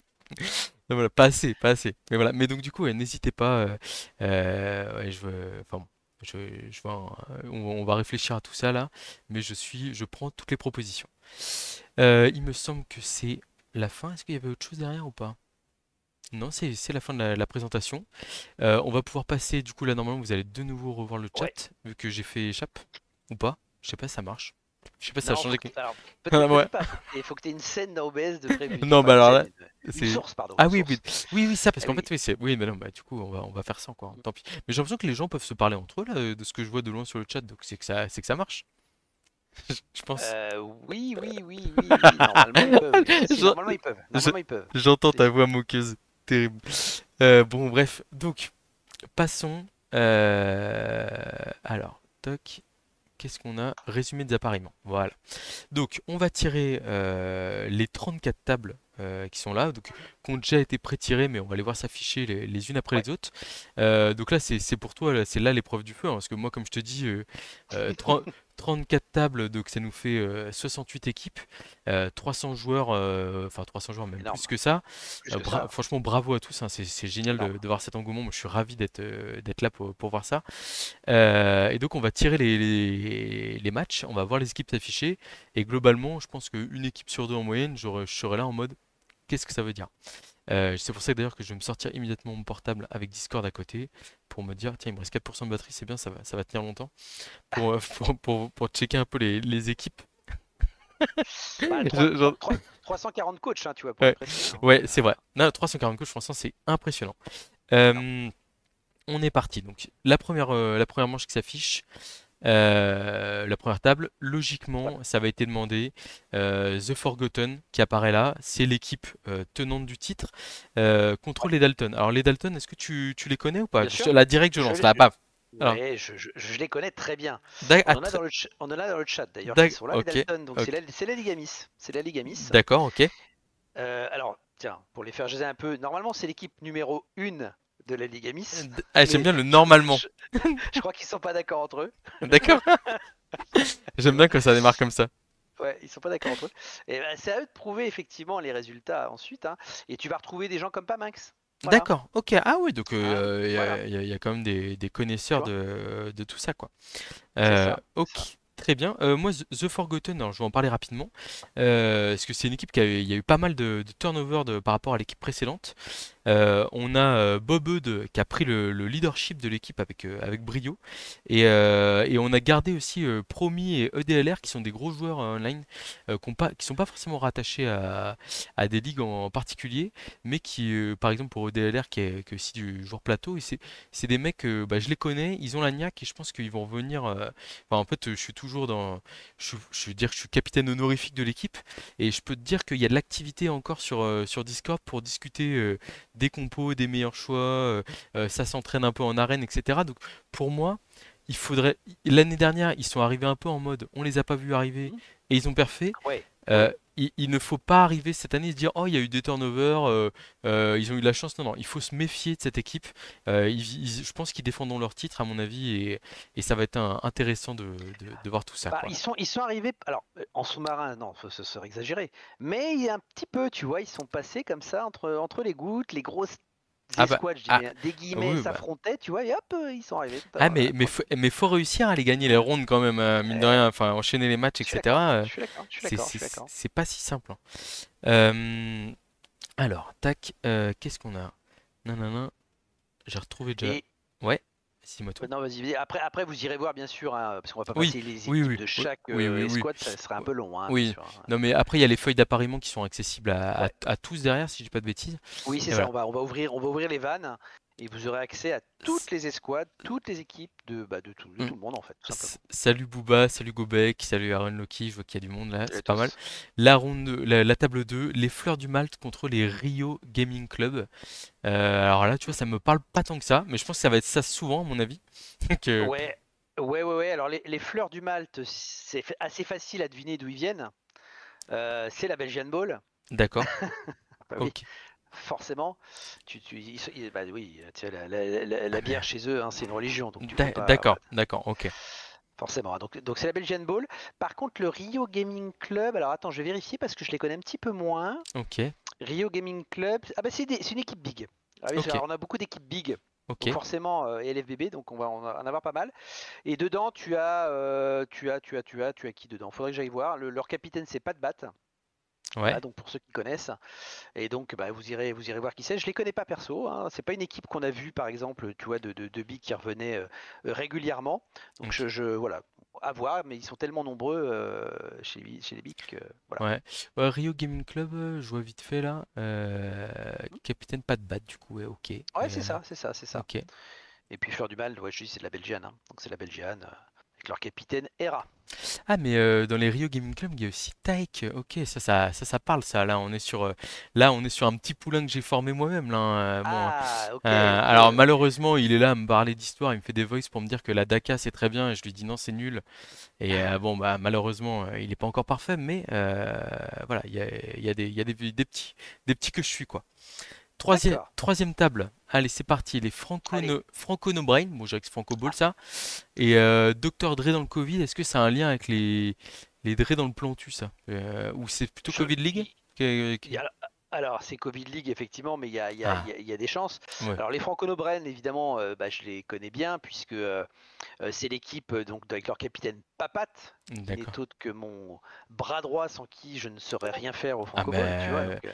non, voilà, pas assez, pas assez. Mais voilà. Mais donc, du coup, ouais, n'hésitez pas. Ouais, enfin, bon, je vois, on va réfléchir à tout ça là, mais je prends toutes les propositions. Il me semble que c'est la fin. Est-ce qu'il y avait autre chose derrière ou pas? Non, c'est la fin de la présentation. On va pouvoir passer, du coup, là, normalement, vous allez de nouveau revoir le Ouais. chat, vu que j'ai fait échappe, ou pas. Je sais pas si ça marche. Je sais pas si ça a Non, changé. alors, Ah, ouais. peut-être pas. Faut que tu aies une scène dans OBS de prévu. Non, Enfin, bah une alors scène, là, une c'est. source, pardon, Ah une oui, oui, source. oui, oui, ça, parce Eh qu'en fait, oui. oui, c'est. Oui, mais non, bah du coup, on va faire ça, quoi. Tant pis. Mais j'ai l'impression que les gens peuvent se parler entre eux, là, de ce que je vois de loin sur le chat, donc c'est que ça marche, je pense. Oui, oui, oui, oui, oui. Normalement, ils peuvent. Si, J'en- normalement, ils peuvent. je- Normalement, ils peuvent. J'entends ta C'est- voix moqueuse. Terrible. Bon, bref, donc, passons. Alors, toc. Qu'est-ce qu'on a? Résumé des appariements. Voilà. Donc, on va tirer les 34 tables qui sont là, donc qui ont déjà été pré-tirées, mais on va les voir s'afficher les unes après Ouais. les autres. Donc là, c'est pour toi, là, c'est là l'épreuve du feu, hein, parce que moi, comme je te dis, euh, 30 34 tables, donc ça nous fait 68 équipes, 300 joueurs, enfin 300 joueurs, même Énorme. plus que ça. Plus que ça. Franchement, bravo à tous, hein, c'est génial Énorme. de voir cet engouement. Moi, je suis ravi d'être là pour voir ça. Et donc, on va tirer les matchs, on va voir les équipes s'afficher. Et globalement, je pense qu'une équipe sur deux en moyenne, je serai là en mode qu'est-ce que ça veut dire? C'est pour ça d'ailleurs que je vais me sortir immédiatement mon portable avec Discord à côté pour me dire tiens, il me reste 4% de batterie, c'est bien, ça va tenir longtemps. Pour checker un peu les équipes. Bah, Je- j'en- 340 coachs, hein, tu vois, pour être ouais, précis, hein. ouais, c'est vrai. Non, 340 couches, franchement, c'est impressionnant. Énorme. Euh, on est parti. Donc, la première manche qui s'affiche. La première table, Ouais. logiquement, ça va été demandé. The Forgotten qui apparaît là, c'est l'équipe tenante du titre contre Ouais. les Dalton. Alors les Dalton, est-ce que tu les connais ou pas? Bien sûr. La direct, je Je, lance là, je- paf. Alors, ouais, je les connais très bien. d'ac- On ah, en a tr- dans on en a dans le chat d'ailleurs qui sont là, les ok, Dalton. Donc ok, c'est la Liga Miss. C'est la Liga Miss. d'accord, ok. Alors, tiens, pour les faire jaser un peu, normalement c'est l'équipe numéro 1 de la Liga Miss. Ah, j'aime Mais bien le normalement. je, je crois qu'ils sont pas d'accord entre eux. D'accord? J'aime bien quand ça démarre comme ça. Ouais, ils sont pas d'accord entre eux. Et ben, c'est à eux de prouver effectivement les résultats ensuite, hein. Et tu vas retrouver des gens comme Paminx. Voilà. D'accord, ok. Ah oui, donc Hein, il y voilà. a, y a- y a quand même des Tu connaisseurs vois. de tout ça, quoi. C'est ça. Ok, C'est ça. très bien. Moi, The Forgotten, alors, je vais en parler rapidement. Parce que c'est une équipe il y a eu pas mal de turnover par rapport à l'équipe précédente. On a Bob Eud qui a pris le leadership de l'équipe avec brio. Et on a gardé aussi Promi et EDLR qui sont des gros joueurs online qui sont pas forcément rattachés à des ligues en particulier, mais qui, par exemple pour EDLR qui est aussi du joueur plateau, et c'est des mecs, bah, je les connais, ils ont la niaque et je pense qu'ils vont revenir. Enfin, en fait, je suis toujours je veux dire que je suis capitaine honorifique de l'équipe et je peux te dire qu'il y a de l'activité encore sur Discord pour discuter des compos, des meilleurs choix, ça s'entraîne un peu en arène, etc. Donc pour moi, il faudrait. L'année dernière, ils sont arrivés un peu en mode on les a pas vus arriver Mhm. et ils ont perfait. Ouais. Oui. Il ne faut pas arriver cette année et se dire oh il y a eu des turnovers, ils ont eu de la chance. Non, non, il faut se méfier de cette équipe. Je pense qu'ils défendront leur titre à mon avis et ça va être intéressant de voir tout ça Bah, quoi. ils sont arrivés, alors en sous-marin, non, ce serait exagéré, mais il y a un petit peu, tu vois, ils sont passés comme ça entre les gouttes, les grosses Ah bah escouades, je dis ah bien, des guillemets, oui bah s'affrontaient, tu vois, et hop, ils sont arrivés ah mais faut réussir à les gagner les rondes quand même mine de Eh, rien. Enfin enchaîner les matchs je suis d'accord, etc. je suis d'accord, je suis C'est d'accord, je c'est suis d'accord. c'est pas si simple, hein. Euh, alors, tac, qu'est-ce qu'on a? Nanana, j'ai retrouvé déjà. Et Ouais, dis-moi tout. non, vas-y, après, vous irez voir, bien sûr, hein, parce qu'on va pas Oui, passer les oui, équipes oui, de oui, chaque oui, oui, oui. escouade, ça serait un peu long, hein, bien Oui. sûr, hein. Non, mais après, il y a les feuilles d'appariement qui sont accessibles Ouais. à tous derrière, si je dis pas de bêtises. Oui, c'est Et ça. voilà. On va ouvrir les vannes et vous aurez accès à toutes les escouades, toutes les équipes de Mm. tout le monde en fait, tout simplement. Salut Booba, salut Gobek, salut Aaron Loki, je vois qu'il y a du monde là, Salut à c'est pas mal. tous. La table 2, les Fleurs du Malte contre les Rio Gaming Club. Alors là, tu vois, ça me parle pas tant que ça, mais je pense que ça va être ça souvent, à mon avis. Que... Ouais, ouais. Alors les fleurs du Malte, c'est assez facile à deviner d'où ils viennent. C'est la Belgian Ball. D'accord, Bah oui, ok. forcément. Bah oui, tu sais, la bière chez eux, hein, c'est une religion, donc tu peux pas. D'accord, Voilà, d'accord, ok. forcément. Donc c'est la Belgian Ball. Par contre, le Rio Gaming Club, alors attends, je vais vérifier parce que je les connais un petit peu moins. Ok, Rio Gaming Club, ah bah c'est une équipe big. Ah oui, ok, on a beaucoup d'équipes big. ok. Donc forcément LFBB, donc on va en avoir pas mal. Et dedans tu as qui dedans? Faudrait que j'aille voir. Leur capitaine c'est Pat Bat. Voilà, Ouais. donc pour ceux qui connaissent. Et donc bah, vous irez voir qui c'est. Je les connais pas perso, hein. C'est pas une équipe qu'on a vue par exemple, tu vois, de big qui revenait régulièrement. Donc Ok. voilà, à voir, mais ils sont tellement nombreux chez les big que voilà. Ouais. Rio Gaming Club, je vois vite fait là. Capitaine pas de bat du coup, ouais, ok. Ouais, c'est ça. Ok. Et puis Fleur du Mal, ouais, je dis c'est de la Belgiane, hein. Donc c'est la Belgiane avec leur capitaine Hera. Ah mais dans les Rio Gaming Club, il y a aussi Taek. Ok, ça parle ça. Là, on est sur un petit poulain que j'ai formé moi-même là, hein. Bon, Ah, ok, alors ok. malheureusement, il est là à me parler d'histoire, il me fait des voices pour me dire que la Daka c'est très bien et je lui dis non, c'est nul. Et bon bah malheureusement, il est pas encore parfait, mais voilà, il y a des petits que je suis quoi. D'accord. Troisième table. Allez, c'est parti. Les Allez. Franco No Brain. Bon, je dirais que c'est Franco Ball, ça. Et Dr. Dre dans le Covid. Est-ce que ça a un lien avec les Dre dans le Plantu, ça? Ou c'est plutôt Je, Covid League? il y a- alors, c'est Covid League, effectivement, mais Ah, il y a des chances. ouais. Alors, les Franco-Nobren, évidemment, bah, je les connais bien, puisque c'est l'équipe donc avec leur capitaine Papat, qui D'accord. n'est autre que mon bras droit sans qui je ne saurais rien faire au Ah, Franco-Ball, tu vois. mais Donc,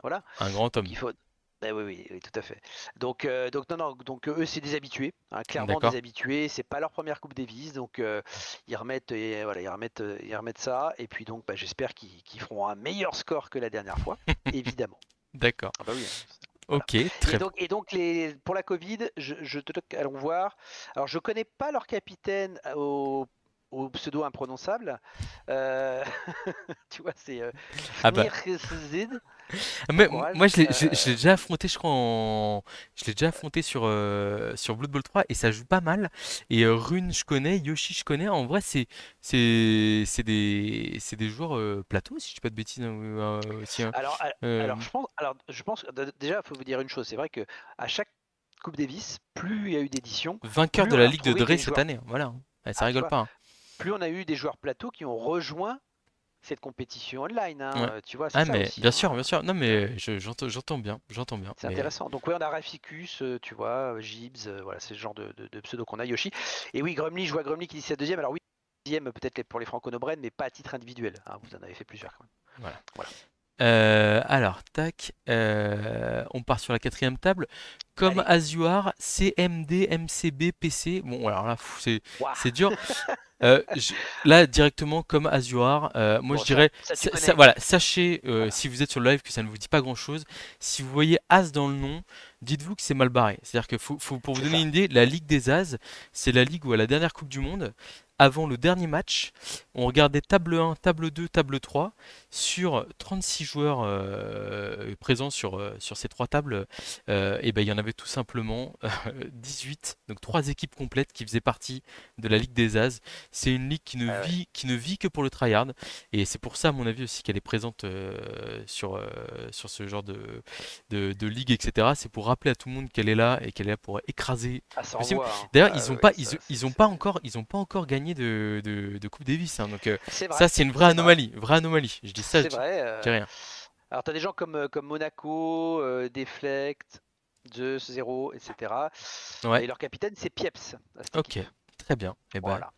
voilà. un grand Donc homme. il faut. Ah oui, oui, oui, tout à fait. Donc non, non, donc eux c'est des habitués, hein, clairement D'accord. des habitués. C'est pas leur première Coupe Davis, donc ils remettent, et, voilà, ils remettent ça. Et puis donc, bah, j'espère qu'ils feront un meilleur score que la dernière fois, évidemment. D'accord. Ah bah oui, hein, voilà. Ok, très bien. Et donc pour la Covid, allons voir. Alors je connais pas leur capitaine au pseudo imprononçable. Euh, tu vois, c'est Ah bah, Fnir Zid. Bon mais courage. moi je l'ai déjà affronté, je crois je l'ai déjà affronté sur Blood Bowl 3 et ça joue pas mal. Et Rune je connais, Yoshi je connais. En vrai c'est des joueurs plateau si je dis pas de bêtises hein, aussi, hein. Alors, Euh, alors je pense que déjà, il faut vous dire une chose, c'est vrai que à chaque Coupe Davis, plus il y a eu d'éditions, Vainqueur plus de on la a Ligue de retrouvé Dre des cette joueurs. année, hein, voilà, hein. Ouais, ça Ah, tu rigole vois, pas, hein. plus on a eu des joueurs plateaux qui ont rejoint cette compétition online, hein, Ouais. tu vois, c'est Ah ça mais aussi, hein. bien sûr. Non Ouais, mais j'entends bien, j'entends bien. c'est Mais intéressant. Donc, ouais, on a Raficus, tu vois, Gibbs, voilà, c'est le genre de pseudo qu'on a, Yoshi. Et oui, Grumly, je vois Grumly qui dit c'est la deuxième. Alors, oui, deuxième peut-être pour les Franco-Nobren, mais pas à titre individuel, hein, vous en avez fait plusieurs quand même. voilà. Voilà. Alors, tac, on part sur la quatrième table. Comme Allez, As You Are, CMD, MCB, PC. Bon, alors là, waouh. c'est dur. Là, directement, comme As You Are, moi je Bon, ça, dirais, ça tu connais. voilà, sachez, Voilà. si vous êtes sur le live, que ça ne vous dit pas grand-chose. Si vous voyez As dans le nom, dites-vous que c'est mal barré. C'est-à-dire que, pour vous C'est donner ça. une idée, la Ligue des As, c'est la ligue où à la dernière Coupe du Monde, avant le dernier match, on regardait table 1, table 2, table 3. Sur 36 joueurs présents sur ces trois tables, et ben, il y en avait tout simplement 18, donc trois équipes complètes qui faisaient partie de la Ligue des As. C'est une ligue Ah ouais. qui ne vit que pour le tryhard. Et c'est pour ça, à mon avis, aussi qu'elle est présente sur ce genre de ligue, etc. C'est pour rappeler à tout le monde qu'elle est là et qu'elle est là pour écraser Ah, ça possible. envoie, hein. D'ailleurs, Ah ouais, ça, ils ont pas encore gagné de Coupe Davis, hein. Donc c'est vrai, ça, c'est une vraie c'est vrai, anomalie, vraie anomalie. Je dis ça, c'est vrai. je dis rien. Alors, tu as des gens comme Monaco, Deflect, Zeus, Zero, etc. Ouais, Et leur capitaine, c'est Pieps, à cette ok, équipe. très bien. Et ben, Voilà.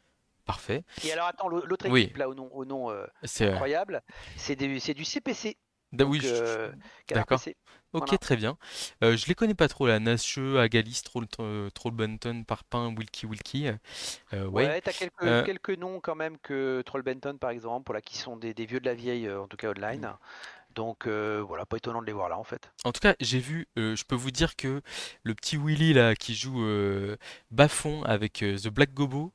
parfait. Et alors, attends, l'autre Oui, équipe, là, au nom c'est incroyable, c'est du CPC, oui, donc Canard d'accord. PC. Ok, Voilà. très bien. Je les connais pas trop là. Nasheux, Agalis, Trollbenton, Parpin, Wilky. Ouais. Ouais, tu as Euh, quelques noms quand même que Trollbenton, par exemple, voilà, qui sont des vieux de la vieille, en tout cas online. Donc, voilà, pas étonnant de les voir là, en fait. En tout cas, j'ai vu, je peux vous dire que le petit Willy là qui joue Bas-fond avec The Black Gobo,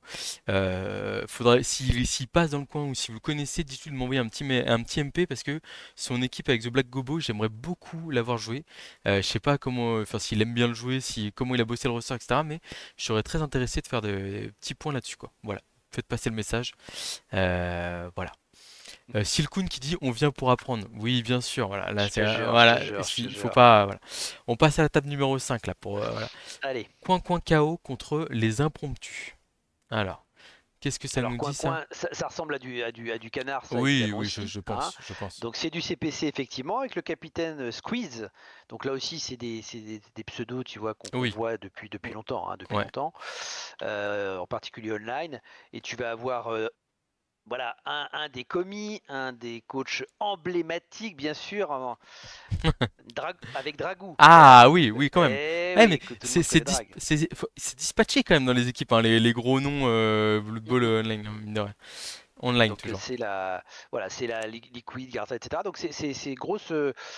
faudrait s'il passe dans le coin ou si vous le connaissez, dites-lui de m'envoyer un petit MP parce que son équipe avec The Black Gobo, j'aimerais beaucoup l'avoir joué. Je sais pas comment, enfin s'il aime bien le jouer, si comment il a bossé le roster, etc. Mais je serais très intéressé de faire des petits points là-dessus quoi. Voilà, faites passer le message. Voilà. Silkun qui dit on vient pour apprendre. Oui, bien sûr. Voilà, là, Je te jure, je te voilà, jure, je te il faut jure. pas. Voilà. On passe à la table numéro 5 là pour voilà. Allez. Coin KO contre les impromptus. Alors, qu'est-ce que ça Alors, nous dit ça? coin, ça ressemble à du canard, ça, Oui, évidemment oui, aussi, je hein. pense, je pense. Donc, c'est du CPC, effectivement, avec le capitaine Squeeze. Donc, là aussi, c'est des pseudos, tu vois, qu'on Oui, voit depuis longtemps, hein, depuis ouais. longtemps, en particulier online. Et tu vas avoir voilà, un des commis, un des coachs emblématiques, bien sûr, avec Dragou. Voilà. Ah oui, oui, quand même. Eh Eh, oui, mais que tout le monde connaît Drag. c'est dispatché quand même dans les équipes, hein, les gros noms Blood Bowl Mhm. online, hein, mine de rien. Online Donc toujours. c'est la Liquid, Garza, etc. Donc c'est grosse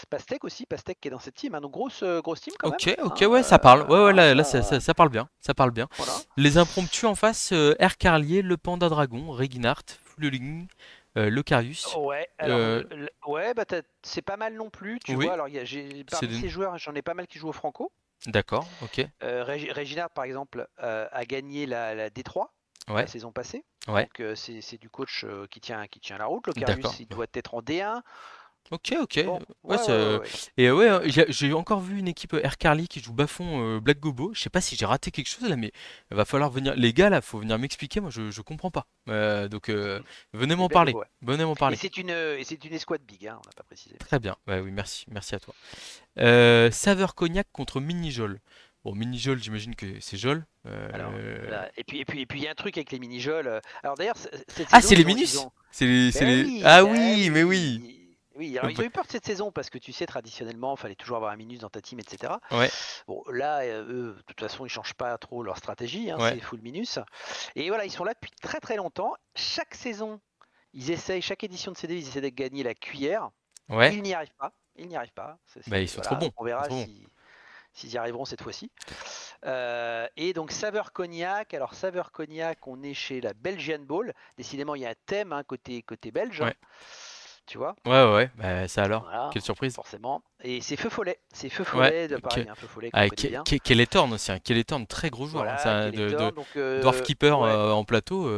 Pastèque aussi, Pastèque qui est dans cette team, hein. Donc grosse team quand même, Ok, ok, hein, ouais, ça parle. Ouais, ouais, hein, là, ça, ça parle bien. Ça parle bien. voilà. Les impromptus en face, R. Carlier, le Panda Dragon, Reginart, Fluling, Locarius. Ouais, alors Euh, ouais, bah c'est pas mal non plus, tu vois. oui, Alors c'est parmi des... ces joueurs, j'en ai pas mal qui jouent au Franco. D'accord, ok. Reginald, par exemple, a gagné la D3 la Ouais, saison passée. ouais, Donc c'est du coach qui tient la route. d'accord. Locarius, il doit être en D1. Ok, ok. Bon, Ouais, ouais, ouais, ouais, ouais. et ouais, hein, Euh, j'ai encore vu une équipe Air Carly qui joue Bafon Black Gobo. Je sais pas si j'ai raté quelque chose là, mais il va falloir venir. Les gars là, faut venir m'expliquer. Moi, je comprends pas. Donc, venez c'est m'en Black parler. Gobo, ouais. Venez m'en parler. Et c'est une escouade big, hein, on n'a pas précisé. Très bien. Ouais, oui, merci. Merci à toi. Saveur cognac contre mini-jol. Bon, mini-jol, j'imagine que c'est Jol. Alors, là, et puis il y a un truc avec les mini-jols. Alors d'ailleurs, cette Ah, saison, c'est les ils Minus? ont. Ben les... oui, Ah ben oui, mais oui. oui. Oui, alors ils Bah, ont eu peur de cette saison parce que tu sais, traditionnellement, il fallait toujours avoir un minus dans ta team, etc. ouais, Bon, là, eux, de toute façon, ils changent pas trop leur stratégie, hein, ouais, c'est full minus. Et voilà, ils sont là depuis très très longtemps. Chaque saison, chaque édition de CD, ils essaient de gagner la cuillère. ouais. Ils n'y arrivent pas. Ils n'y arrivent pas. Bah, ils sont trop Voilà, bons. donc on Ils sont verra trop bons. si s'ils y arriveront cette fois-ci. Et donc saveur cognac. Alors saveur cognac, on est chez la Belgian Ball. Décidément, il y a un thème hein, côté belge. Ouais. Hein, tu vois. Ouais, ouais, ouais. Bah, ça alors. Voilà, Quelle surprise. forcément. Et c'est Feu Follet. C'est Feu Ouais. Follet, pareil, un Feu Follet qu'on Ah, connaît bien. Kelletorn aussi. Kelletorn, très gros joueur. Hein. Voilà, De Kelleton. Donc Dwarf Keeper ouais, en plateau.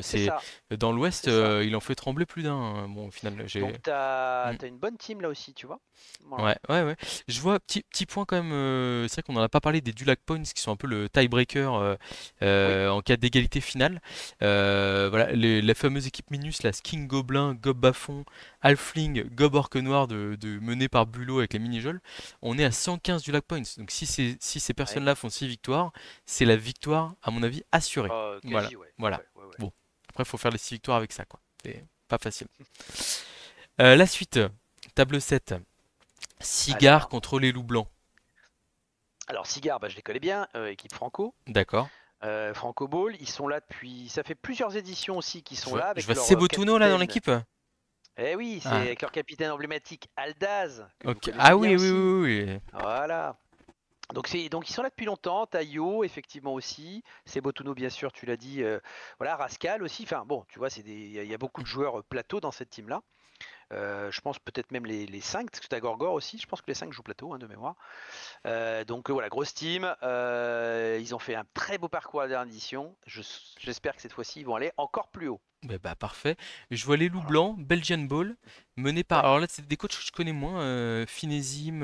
c'est C'est ça, dans l'Ouest, c'est ça. il en fait trembler plus d'un. Hein. Bon, au final, Donc j'ai. t'as Hmm. as une bonne team là aussi, tu vois. Voilà. Ouais, ouais, ouais. Je vois, petit point quand même, c'est vrai qu'on n'en a pas parlé des Dulac Points qui sont un peu le tiebreaker Oui, en cas d'égalité finale. Voilà, la fameuse équipe Minus, la Sking Gobelin, Gob Bafon, Halfling, Gob Orque Noir menée par Bulot avec les mini-jolls. On est à 115 Dulac Points. Donc si ces ouais. personnes-là font 6 victoires, c'est la victoire, à mon avis, assurée. Voilà, Quasi, ouais. voilà. Ouais, ouais, ouais. Bon, après, il faut faire les 6 victoires avec ça, quoi. C'est pas facile. La suite, table 7. Cigare Alors, contre les loups blancs. alors Cigare, bah, je les connais bien, équipe Franco. D'accord. Franco Ball, ils sont là depuis. Ça fait plusieurs éditions aussi qu'ils sont là Je avec vois leur Sebotuno là dans capitaine. l'équipe. Eh oui, c'est Ah, avec leur capitaine emblématique Aldaz, que vous ok. connaissez Ah bien oui, oui, aussi. oui, oui. Voilà. Donc ils sont là depuis longtemps. Tayo, effectivement aussi. Sebotuno, bien sûr, tu l'as dit. Voilà, Rascal aussi. Enfin bon, tu vois, il y a beaucoup de joueurs plateau dans cette team-là. Je pense peut-être même les 5, parce que tu as Gorgor aussi. Je pense que les 5 jouent plateau, hein, de mémoire. Donc voilà, grosse team. Ils ont fait un très beau parcours à la dernière édition. J'espère que cette fois-ci, ils vont aller encore plus haut. Bah, parfait. Je vois les loups Voilà. blancs, Belgian Ball, menés par. Ouais, Alors là, c'est des coachs que je connais moins. Finésim,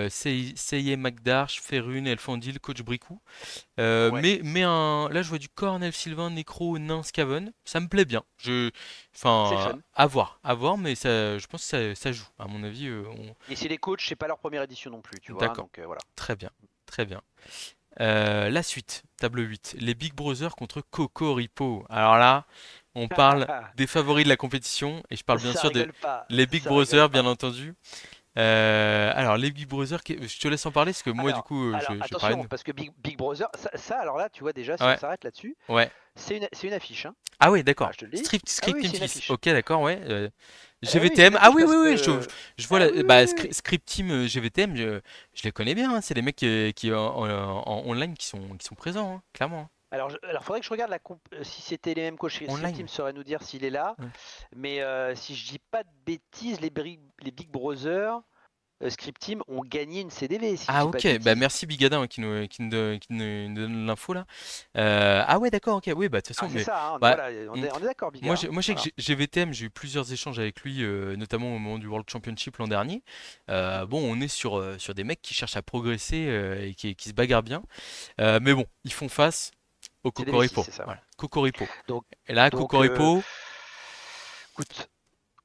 Seye Magdarch, Ferrune, Elfandil, coach Bricou. ouais, Là, je vois du Cornel Sylvain, Necro, Nain, Scaven. Ça me plaît bien. c'est Enfin, fun. à voir, mais ça, je pense que ça joue. À mon avis, Et c'est les coachs, c'est pas leur première édition non plus, tu vois. D'accord. Donc voilà. Très bien. Très bien. La suite, table 8. Les Big Brothers contre Cocoripo. Alors là, on parle des favoris de la compétition, et je parle bien Ça sûr des rigole pas, les Big ça rigole Brothers, bien pas. entendu. Alors, les Big Brothers, je te laisse en parler, parce que moi, du Alors, coup, alors je parlais attention, de... parce que Big Brother, alors là, tu vois déjà, si on Ouais, s'arrête là-dessus, ouais. c'est une affiche. Hein. Ah ouais, Voilà, d'accord. je te le dis. Ah Script oui, Team c'est une 6. affiche. Ok, d'accord, ouais. Eh oui, c'est une GVTM. Ah affiche oui, oui, parce oui, que. je vois Ah oui, oui, oui, oui. Script Team GVTM, je les connais bien. Hein, c'est les mecs qui en online qui sont présents, hein, clairement. Hein. Alors, faudrait que je regarde si c'était les mêmes coachs. Script Team Online. saurait nous dire s'il est là. Ouais. Mais si je dis pas de bêtises, les Big Brothers, Script Team ont gagné une CDV, si je Ah dis pas de ok, bah bêtises. merci Bigadin hein, qui nous donne l'info là. Ah ouais d'accord, ok, oui bah de toute façon, Ah, c'est mais ça, hein, bah, voilà, on on- est, on est d'accord, moi, Bigard. Hein, moi je sais que voilà. GVTM, j'ai eu plusieurs échanges avec lui, notamment au moment du World Championship l'an dernier. Mhm. Bon, on est sur des mecs qui cherchent à progresser et qui se bagarrent bien. Mais bon, ils font face au CDV 6, Cocoripo. c'est ça. Voilà, Cocoripo. Donc, Et là, donc Cocoripo, écoute,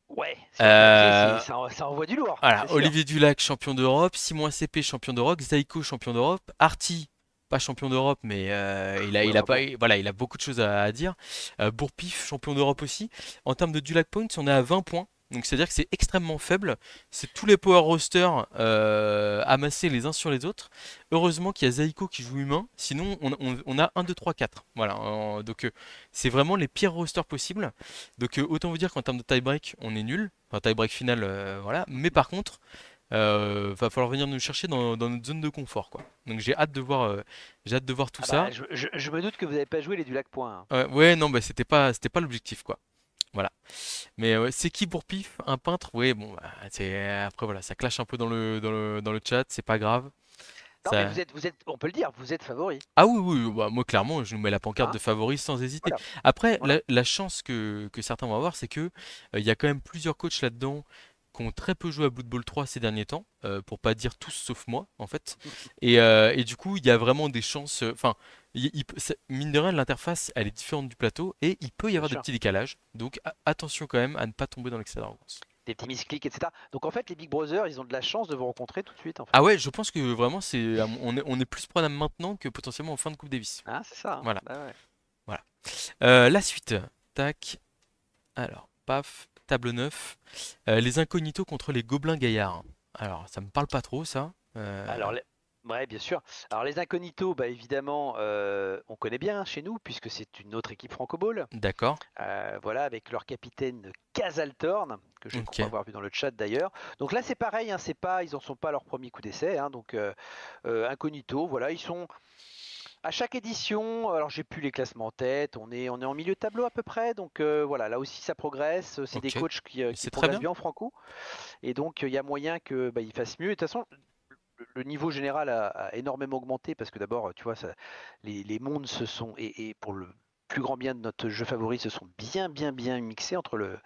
ouais, sur le papier, euh, ça envoie du lourd, c'est voilà, sûr. Olivier Dulac, champion d'Europe, Simon CP, champion d'Europe, Zaiko, champion d'Europe, Arty, pas champion d'Europe, mais Ouais, enfin pas, bon. voilà, il a beaucoup de choses à dire. Bourpif, champion d'Europe aussi. En termes de Dulac Points, on est à 20 points. Donc c'est-à-dire que c'est extrêmement faible. C'est tous les power rosters amassés les uns sur les autres. Heureusement qu'il y a Zaiko qui joue humain. Sinon, on a 1, 2, 3, 4. Voilà. Donc c'est vraiment les pires rosters possibles. Donc autant vous dire qu'en termes de tie-break, on est nul. Enfin, tie-break final, voilà. Mais par contre, va falloir venir nous chercher dans notre zone de confort, quoi. Donc j'ai hâte de voir tout Ah ça. bah, je me doute que vous n'avez pas joué les du lac point. Hein. Ouais, non, bah c'était pas l'objectif, quoi. Voilà. Mais ouais, c'est qui pour pif? Un peintre? Oui, bon, bah, après voilà, ça clash un peu dans le chat, c'est pas grave. Non, mais Ça... on peut le dire, vous êtes favori. Ah oui, oui, bah, moi clairement, je nous mets la pancarte de Hein? favori sans hésiter. Voilà, Après, voilà. la chance que certains vont avoir, c'est que il y a quand même plusieurs coachs là-dedans qui ont très peu joué à Blood Bowl 3 ces derniers temps, pour pas dire tous sauf moi en fait. Et du coup, il y a vraiment des chances. Enfin, mine de rien, l'interface, elle est différente du plateau et il peut y Bien avoir des sûr. petits décalages. Donc attention quand même à ne pas tomber dans l'excès d'arrogance. Des petits misclics, etc. Donc en fait, les Big Brothers, ils ont de la chance de vous rencontrer tout de suite, en Ah fait. ouais, je pense que vraiment, on est plus prenable maintenant que potentiellement en fin de Coupe Davis. Hein, c'est ça, hein. Voilà, Bah ouais. voilà. La suite. Tac. Alors, paf, table 9. Les incognitos contre les gobelins gaillards. Alors, ça me parle pas trop, ça. Alors, ouais, bien sûr. Alors, les Incognitos, bah, évidemment, on connaît bien hein, chez nous, puisque c'est une autre équipe franco-ball. D'accord. Voilà, avec leur capitaine Casaltorn, que je Ok. crois avoir vu dans le chat d'ailleurs. Donc là, c'est pareil, hein, ils en sont pas à leur premier coup d'essai. Hein, donc, Incognito, voilà, ils sont à chaque édition. Alors, j'ai plus les classements en tête. On est en milieu de tableau à peu près. Donc, voilà, là aussi, ça progresse. C'est des Ok. coachs qui C'est très progressent bien. bien en franco. Et donc, il y a moyen que bah, ils fassent mieux. Et de toute façon, le niveau général a énormément augmenté parce que d'abord, tu vois, les mondes se sont, et pour le plus grand bien de notre jeu favori, se sont bien mixés entre le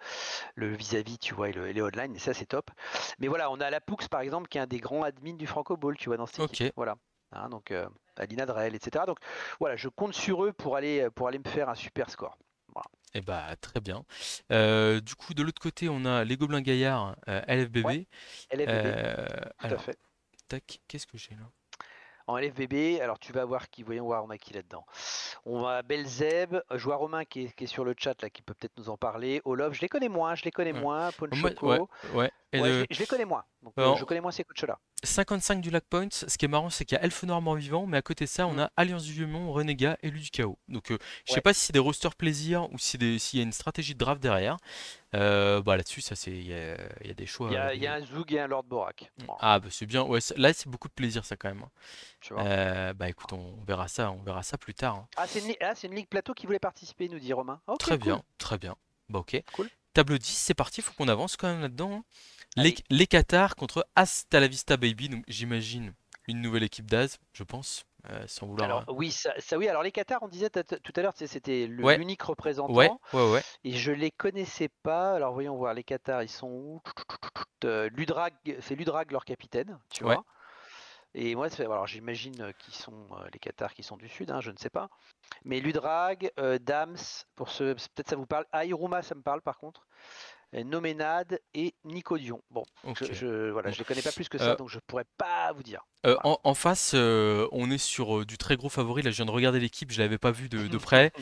vis-à-vis, tu vois, et les online, et ça, c'est top. Mais voilà, on a la Poux, par exemple, qui est un des grands admins du Franco Ball, tu vois, dans cette équipe. Ok. Voilà. Hein, donc, Alina Drell, etc. Donc, voilà, je compte sur eux pour aller me faire un super score. Voilà. Et bah, très bien. Du coup, de l'autre côté, on a les gobelins gaillards Ouais, LFBB. LFBB, tout à Alors, fait. tac, qu'est-ce que j'ai là? En LFBB, alors tu vas voir qui, voyons voir, on a qui là-dedans. On a Belzeb, joueur romain qui est sur le chat là, qui peut peut-être nous en parler. Olov, je les connais Ouais. moins. Moi, ouais, Ponchoko, ouais. Et ouais, je les connais moins. Donc je alors, connais moins ces coachs-là. 55 du Lac Point, ce qui est marrant, c'est qu'il y a Elfenor mort-vivant, mais à côté de ça, on Hmm. a Alliance du Vieux-Monde, Renégat, Élu du Chaos. Donc, je sais Ouais. pas si c'est des rosters plaisir ou si s'il y a une stratégie de draft derrière. Bah là-dessus, ça c'est, il y a des choix. Il y a un Zoug et un Lord Borak. Bon, Ah bah c'est bien. Ouais, là c'est beaucoup de plaisir ça quand même, hein. tu vois. Bah écoute, on verra ça plus tard, hein. C'est une ligue plateau qui voulait participer, nous dit Romain. Ok, Très cool, bien, très bien. Bah ok. cool. Tableau 10, c'est parti, faut qu'on avance quand même là-dedans, hein. Allez. Les Qatars contre Hasta la Vista Baby, donc j'imagine une nouvelle équipe d'Az, je pense, sans vouloir. Alors oui, oui. Alors les Qatars, on disait tout à l'heure, c'était Ouais, l'unique ouais, représentant ouais, ouais, et je les connaissais pas. Alors voyons voir, les Qatars, ils sont où? Ludrag, c'est Ludrag leur capitaine, tu ouais. vois. Et moi, alors j'imagine qu'ils sont les Qatars qui sont du sud, hein, je ne sais pas. Mais Ludrag, Dams, pour ceux, peut-être ça vous parle. Airuma, ça me parle par contre. Noménade et Nicodion. Bon, Ok. voilà, Bon. je les connais pas plus que ça, Euh, donc je pourrais pas vous dire. Voilà. En face, on est sur du très gros favori. Là, je viens de regarder l'équipe, je l'avais pas vu de près.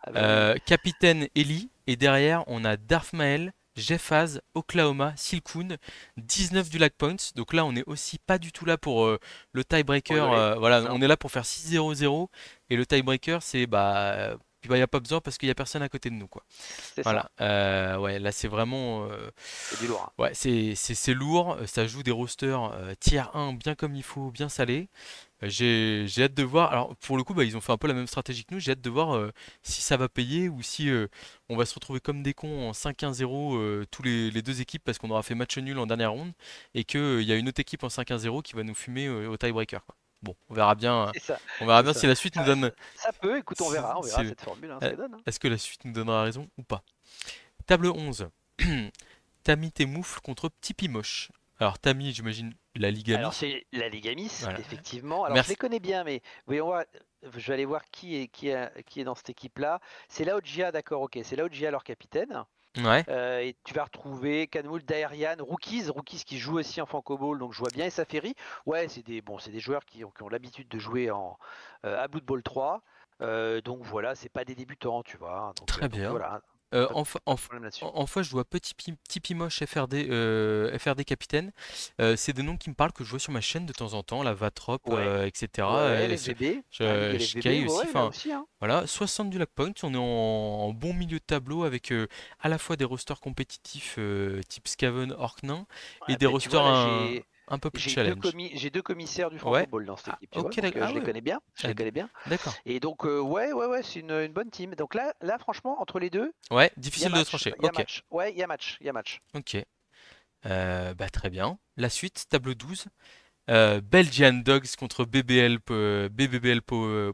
Ah bah oui. Capitaine Eli, et derrière on a Darth Mael, Jeffaz, Oklahoma, Silkoon, 19 du Lag Points. Donc là on est aussi pas du tout là pour le Pour tiebreaker. rigoler. Voilà, Non, on est là pour faire 6-0-0 et le tiebreaker c'est bah y a pas besoin parce qu'il y a personne à côté de nous quoi. c'est ça. Voilà, ouais là c'est vraiment C'est du lourd, hein. ouais c'est lourd. Ça joue des rosters tier 1 bien comme il faut, bien salé. J'ai hâte de voir. Alors pour le coup, bah, ils ont fait un peu la même stratégie que nous. J'ai hâte de voir si ça va payer ou si on va se retrouver comme des cons en 5-1-0 tous les deux équipes parce qu'on aura fait match nul en dernière ronde et qu'il y a une autre équipe en 5-1-0 qui va nous fumer au tiebreaker, quoi. Bon, C'est ça. on verra C'est bien ça. si la suite nous donne. Ça peut, écoute, on verra si- cette formule, hein, ce qu'elle donne. Hein. Est-ce que la suite nous donnera raison ou pas? Table 11. Tami Temoufle contre Petit Pimoche. Alors Tami, j'imagine la Alors Ligami. c'est la Ligamis, Voilà. effectivement. Alors je Merci. les connais bien, mais voyons voir. Je vais aller voir qui est dans cette équipe-là. C'est Laogia, d'accord, ok. C'est Laogia leur capitaine. Ouais. Et tu vas retrouver Kanmoul, Daerian, Rookies qui joue aussi en Franco Ball, donc je vois bien. Et Saferi, ouais, c'est des joueurs qui ont l'habitude de jouer à Blood Bowl 3. Donc voilà, c'est pas des débutants, tu vois. Très Donc bien. voilà, Euh, pas, en, fa- pas en de f- problème là-dessus. en fois, je vois Petit Pimoche FRD, FRD Capitaine. C'est des noms qui me parlent que je vois sur ma chaîne de temps en temps, la Vatrop, Ouais, etc. ouais, LFVB, hein, Ligue Je LFVB, caille ouais, aussi. ouais, là Enfin, aussi, hein. voilà, 60 du Lac Point. On est en bon milieu de tableau avec à la fois des rosters compétitifs type Skaven, Orc Nain et Ouais, des ben, tu vois, rosters là, un peu plus challenge. j'ai deux commissaires du Franco Ouais. Ball dans cette Ah, équipe, tu vois, ok, donc ah je les ouais. connais bien, je Ah, les connais bien. d'accord. Et donc, ouais, c'est une bonne team. Donc là, franchement, entre les deux, Ouais, il y a difficile de match, trancher. il y a Ok. match. Ouais, il y a match, il y a match. Ok. Bah, très bien. La suite, tableau 12. Belgian Dogs contre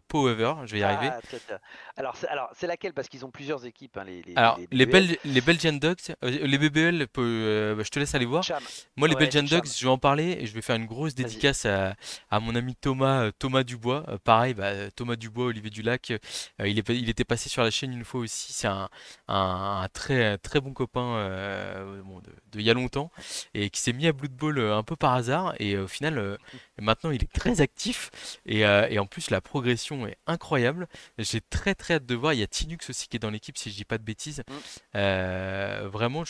Power, je vais y arriver. Ah, tiens, tiens. Alors, c'est laquelle? Parce qu'ils ont plusieurs équipes, hein, Alors, les BBL. Les Belgian Dogs, les BBL, bah, je te laisse aller voir. Cham. Moi, les Ouais, Belgian c'est Dogs, Cham. je vais en parler et je vais faire une grosse Vas-y. dédicace à mon ami Thomas, Thomas Dubois. Pareil, bah, Thomas Dubois, Olivier Dulac, il était passé sur la chaîne une fois aussi. C'est un très, très bon copain bon, de il y a longtemps et qui s'est mis à Blood Bowl un peu par hasard. Et au final, maintenant, il est très actif et en plus, la progression est incroyable. J'ai très très hâte de voir. Il y a Tinux aussi qui est dans l'équipe, si je dis pas de bêtises. Mm. Vraiment,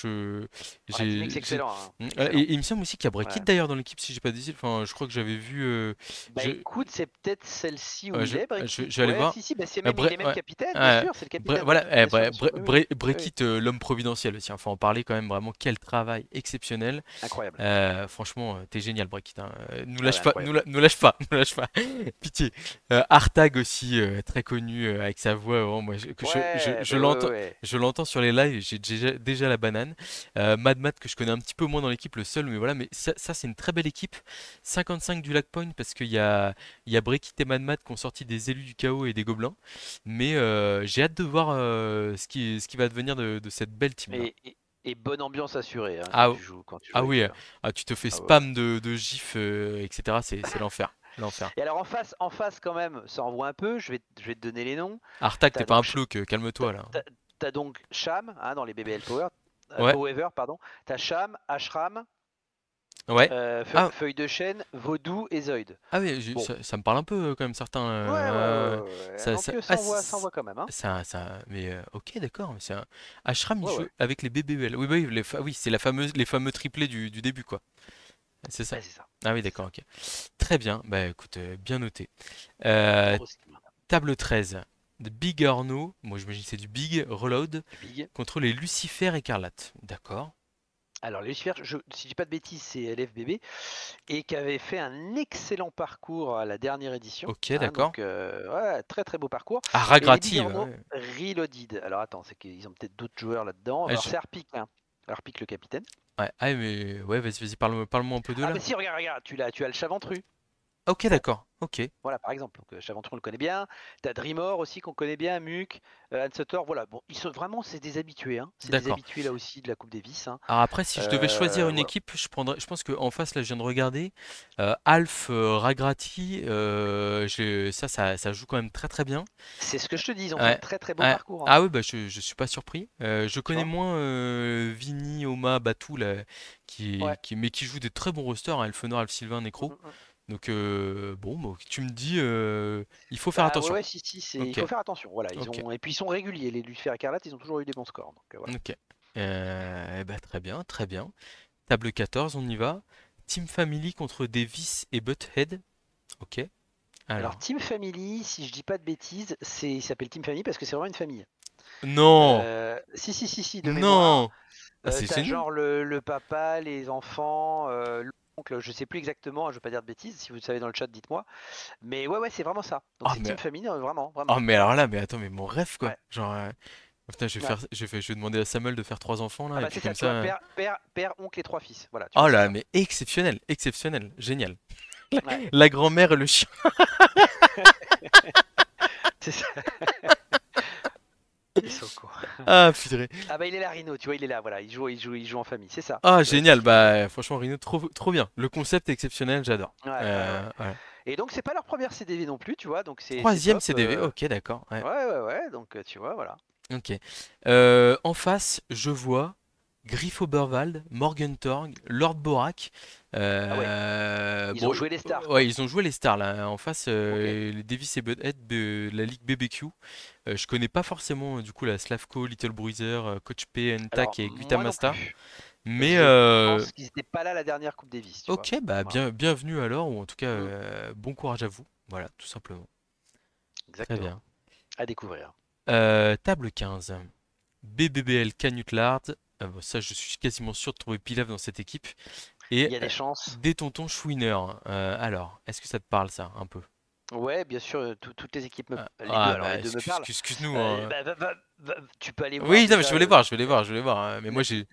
Ouais, Tinux, j'ai- excellent, hein. et Excellent. il me semble aussi qu'il y a Brekit Ouais. d'ailleurs dans l'équipe, si j'ai pas de bêtises. Enfin, je crois que j'avais vu. Bah écoute, c'est peut-être celle-ci où il est, Brekit. je vais aller Ouais, voir. si, si, bah Bre- il est même ouais. capitaine, bien Ouais. sûr, c'est le capitaine Voilà, Brekit, bien sûr, bien sûr. Oui, oui. Oui, oui. Brekit, l'homme providentiel aussi. Faut en parler quand même. Vraiment, quel travail exceptionnel. Incroyable. Franchement, t'es génial, Brekit, hein. Nous Ah ouais, lâche pas, incroyable. nous lâche pas, nous lâche pas. Pitié. Artag aussi, très connu avec sa voix. Vraiment, moi, Ouais, bah ouais, ouais, ouais. je l'entends sur les lives. J'ai déjà la banane. Mad Mad que je connais un petit peu moins dans l'équipe, le seul, mais voilà. Mais ça c'est une très belle équipe. 55 du Lac Point parce il y a Brekit et Mad Mad qui ont sorti des élus du chaos et des gobelins. Mais j'ai hâte de voir ce qui va devenir de cette belle team là. Et bonne ambiance assurée, hein, Ah, quand tu joues ah avec oui, eux, hein. tu te fais Ah ouais, ouais. spam de gifs, etc. C'est l'enfer. L'enfer. Et alors en face quand même, ça envoie un peu. Je vais te donner les noms. Artag, t'es T'as pas un donc plouc, t'as, calme-toi là. t'as- t'as donc Sham, hein, dans les BBL Ouais, Powever, pardon. T'as Sham, Ashram, ouais. Ah, Feuille de Chêne, Vaudou et Zoid. ah oui, Bon, ça me parle un peu quand même certains. ouais, ouais, ouais, ouais, ouais. Donc ça Ça, envoie quand même, hein. mais ok, d'accord. Mais c'est un Ashram, il Ouais, joue ouais. avec les BBL. Oui, bah oui, oui, c'est les fameux triplés du début, quoi. C'est ça. Ouais, c'est ça. Ah oui, C'est d'accord, ça. ok. Très bien. Bah écoute, bien noté. Euh, Grosse team, hein. Table 13 de Big Arno. Moi, j'imagine que c'est du Big Reload Du Big. contre les Lucifer Écarlates. D'accord. Alors, les Lucifer, si je dis pas de bêtises, c'est LFBB et qui avait fait un excellent parcours à la dernière édition, Ok, hein, d'accord. donc ouais, très très beau parcours. Ah, Et les Big Ragrati, Arno ouais. Reloaded. Alors attends, c'est qu'ils ont peut-être d'autres joueurs là-dedans. Ah, Alors c'est Harpic, hein. Harpic le capitaine. ouais, ah, mais ouais, vas-y, parle-moi un peu d'eux Ah là. bah si, regarde, regarde, tu as le Chaventru. Ah, ok, Bon, d'accord. Ok, voilà, par exemple. Donc Chaventru, on le connaît bien. T'as Dreamor aussi qu'on connaît bien, Muc, Hansutter, voilà. Bon, ils sont vraiment, c'est des habitués, hein. C'est des d'accord. habitués là aussi de la Coupe Davis, hein. Alors après, si je devais choisir une Voilà. équipe, je pense qu'en face, là, je viens de regarder, Alf, Ragrati, ça joue quand même très très bien. C'est ce que je te dis, ils ont fait un Ouais, très très beau ouais. parcours, hein. Ah oui, bah, je suis pas surpris. Je Tu connais vois? moins Vini, Oma, Batou, là, Ouais. mais qui joue des très bons rosters, hein, Elfenor, Elf Sylvain, Mm, Necro. mm, mm. Donc, bon, bah, tu me dis, il faut faire Bah ouais, attention. ouais, si, si, il Ok, faut faire attention. Voilà, ok, et puis ils sont réguliers. Les Lucifer Écarlate, ils ont toujours eu des bons scores. Donc voilà. ok. Eh ben, très bien, très bien. Table 14, on y va. Team Family contre Davis et Butthead. Ok. Alors Alors. Team Family, si je dis pas de bêtises, il s'appelle Team Family parce que c'est vraiment une famille. Non! Si, si, si, si, de mémoire. Non! Ah, c'est T'as génial. genre le papa, les enfants, l'oncle, je sais plus exactement, hein, je veux pas dire de bêtises. Si vous le savez dans le chat, dites-moi. Mais ouais, ouais, c'est vraiment ça. Donc Ah, c'est mais, Team Family, vraiment, ah, vraiment. mais Ouais, alors là, mais attends, mais mon rêve, quoi. ouais, Genre, putain, ouais. je vais demander à Samuel de faire trois enfants, Ah là, et bah puis c'est comme ça, tu ça. vois, père, oncle et trois fils. Voilà, tu Oh vois, c'est là, ça. mais exceptionnel, exceptionnel, génial. Ouais, La grand-mère et le chien. c'est ça. Ils sont cons. Ah, purée. Ah bah il est là, Rino, tu vois, il est là, voilà, il joue en famille, c'est ça. Ah, Tu vois, c'est génial. Team Family. Bah, franchement, Rino, trop bien. Le concept est exceptionnel, j'adore. Ouais, ouais, ouais. Ouais. Et donc c'est pas leur première CDV non plus, tu vois, donc c'est Troisième top. CDV, ok, d'accord. Ouais. Ouais, ouais, ouais, donc tu vois, voilà. Ok. En face, je vois Griff Oberwald, Morgentorg, Lord Borak. Ah ouais, ils ont Bon, joué les stars, ouais, quoi. ils ont joué les stars là. En face, Ok. les Davis et Butthead de la Ligue BBQ. Je connais pas forcément du coup la Slavko, Little Bruiser, Coach P, Alors, Ntak et moi non Guitamasta. plus. Mais Je pense qu'ils étaient pas là la dernière Coupe Davis, tu vois. ok, bah Voilà. bienvenue alors, ou en tout cas Mm, bon courage à vous. Voilà, tout simplement. Très exactement. bien. À découvrir. Table 15. BBBL Canutlard. Bon, ça, je suis quasiment sûr de trouver Pilaf dans cette équipe. Et Il y a des chances. des tontons Chouiner. Alors, est-ce que ça te parle ça un peu? Ouais, bien sûr, toutes les équipes Ah alors les bah deux me parlent. excuse-nous, hein. Bah, Tu peux aller voir Oui, non, mais je déjà vais les voir, je vais les voir, je vais les voir, hein. Mais moi j'ai.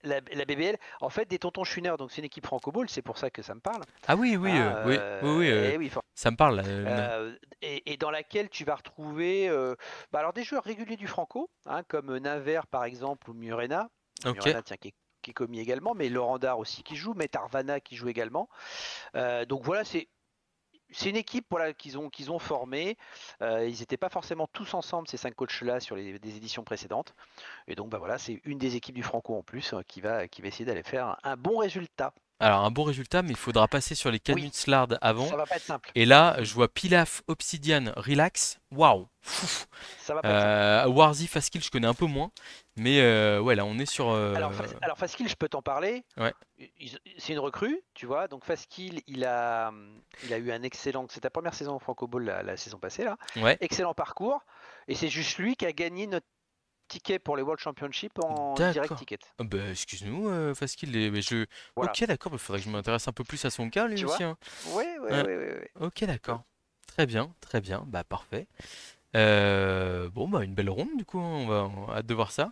la BBL. En fait, des Tontons Chouineurs, donc c'est une équipe franco-ball, c'est pour ça que ça me parle. Ah oui, oui, Hein, oui, oui, oui, et oui, ça me parle là, et dans laquelle tu vas retrouver alors des joueurs réguliers du Franco, hein, comme Naver par exemple ou Murena. Ok. Murena, tiens, qui est commis également, mais Laurent Dard aussi qui joue, Metarvana qui joue également. Donc voilà, c'est une équipe voilà, qu'ils ont formée. Ils n'étaient pas forcément tous ensemble, ces 5 coachs-là, sur des éditions précédentes. Et donc bah voilà, c'est une des équipes du Franco en plus qui va essayer d'aller faire un bon résultat. Alors un bon résultat, mais il faudra passer sur les Oui, Canutes Slard avant. ça va pas être simple. Et là, je vois Pilaf, Obsidian, Relax. Waouh! Fouf. Ça va pas être simple. Warzy, Fastkill, je connais un peu moins. Mais ouais, là, on est sur. Alors Faskill, je peux t'en parler. Ouais, C'est une recrue, tu vois. Donc Faskill, il a eu un excellent. C'est ta première saison au Franco Ball la saison passée là. ouais. Excellent parcours. Et c'est juste lui qui a gagné notre ticket pour les World Championship en direct D'accord. ticket. Ah bah, excuse-nous, Fastkill. Mais Voilà. Ok, d'accord. Il faudrait que je m'intéresse un peu plus à son cas, lui Tu vois? aussi, hein. Oui, oui, Ouais. oui, oui, oui. Ok, d'accord. Très bien, très bien. Bah, parfait. Bon, bah, une belle ronde, du coup, hein. On a hâte de voir ça.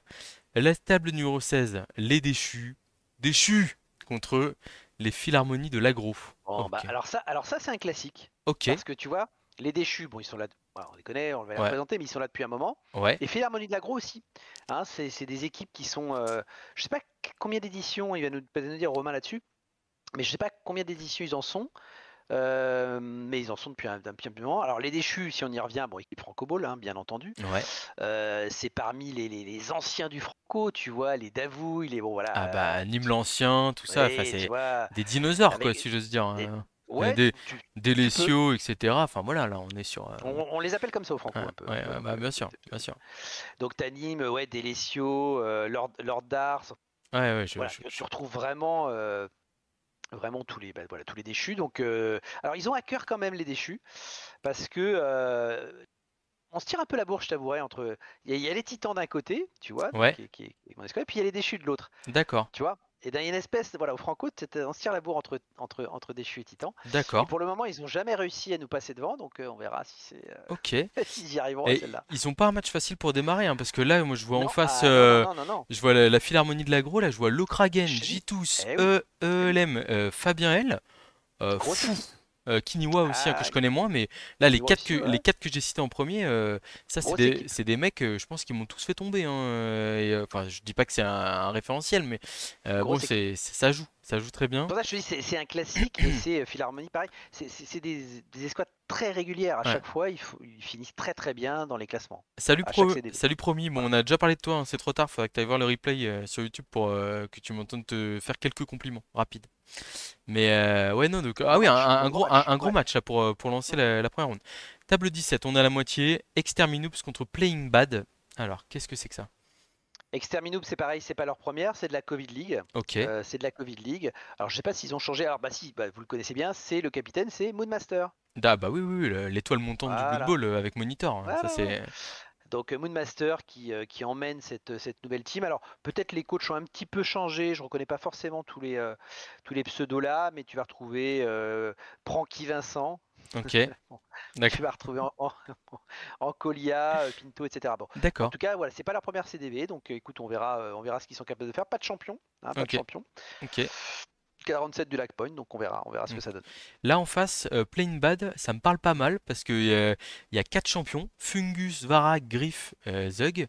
La table numéro 16, les déchus. Déchus contre les Philharmonies de l'Agro. Bon, bah, Ok. alors ça c'est un classique. Ok. Parce que tu vois, les déchus, bon, ils sont là, voilà, on les connaît, on va les Ouais. représenter, mais ils sont là depuis un moment. Ouais. Et Philharmonie de l'Agro aussi. Hein, c'est des équipes qui sont. Je sais pas combien d'éditions, il va peut-être nous dire Romain là-dessus, mais je sais pas combien d'éditions ils en sont. Mais ils en sont depuis un petit moment. Alors les déchus, si on y revient, bon, équipe Franco-Ball, hein, bien entendu. Ouais. C'est parmi les anciens du Franco, tu vois, les Davouilles, les bon Ah voilà. bah, Nîmes l'Ancien, tout ça. Enfin, Et tu c'est vois, des dinosaures, quoi, avec si j'ose dire, des- hein. ouais, Des tu peux. Léciaux, etc. Enfin, voilà, là, on est sur. On les appelle comme ça au Ouais, Franco un peu, ouais, ouais, bah, bien sûr, bien sûr. Donc t'animes, ouais, Délécio, Lord Dars. Ouais, ouais, Voilà, tu retrouves vraiment voilà, tous les déchus. Donc, alors ils ont à cœur quand même les déchus parce que on se tire un peu la bourre, je t'avouerai, entre. Il y a les titans d'un côté, tu vois, donc Ouais, qui est mon escouade, et puis il y a les déchus de l'autre, d'accord, tu vois. Et dans une espèce, voilà, au Franco, on se tire la bourre entre déchus et titans. Et d'accord. pour le moment, ils n'ont jamais réussi à nous passer devant, donc on verra si Ok. s'ils y arriveront à Et celle-là. ils ont pas un match facile pour démarrer, hein, parce que là, moi, je vois en Non, face, ah non, non, non, non, non. je vois la Philharmonie de l'Agro, là, je vois Lokragen, Je t'ai dit. Jitus, Eh oui, eh oui. ELM, Fabien L. Grosse Fou. équipe. Kiniwa aussi, hein, que Ah, je connais moins, mais là, Kiniwa aussi, les ouais. quatre que j'ai cités en premier, ça, Grosse équipe. c'est des mecs, je pense, qui m'ont tous fait tomber, hein, enfin, je dis pas que c'est un référentiel, mais bon, Grosse équipe. ça joue très bien. Pour ça, je te dis, c'est un classique et c'est Philharmonie pareil. C'est des escouades très régulières. À Ouais. chaque fois, ils finissent très très bien dans les classements. Salut, À chaque CDV. salut promis, bon, Voilà. on a déjà parlé de toi, hein, c'est trop tard, faudrait que tu ailles voir le replay sur YouTube pour que tu m'entendes te faire quelques compliments rapides. Mais ouais, non, donc, ah Gros oui, match. Bon, gros match. un gros Ouais. match là, pour lancer la première ronde. Table 17, on est à la moitié. Exterminoops contre Playing Bad. Alors, qu'est-ce que c'est que ça? Exterminoob, c'est pareil, c'est pas leur première, c'est de la Covid League. Ok. C'est de la Covid League. Alors, je sais pas s'ils ont changé. Alors, bah si, bah, vous le connaissez bien, c'est le capitaine, c'est Moonmaster. Ah bah oui, oui, oui, l'étoile montante du Blood Voilà. Bowl avec Monitor, hein, ça Voilà, voilà. c'est. Donc Moonmaster qui emmène cette nouvelle team. Alors peut-être les coachs ont un petit peu changé, je ne reconnais pas forcément tous les pseudos là, mais tu vas retrouver Pranky Vincent, Ok, tu d'accord. vas retrouver en Colia, Pinto, etc. Bon. En D'accord. tout cas, voilà, c'est pas leur première CDV, donc écoute, on verra ce qu'ils sont capables de faire. Pas de champion, hein, pas de Ok, champion. ok. 47 du Lac Point, donc on verra ce que ça donne. Là en face, Plain Bad, ça me parle pas mal parce que il y a 4 champions, Fungus, Varag, Griff, Zug.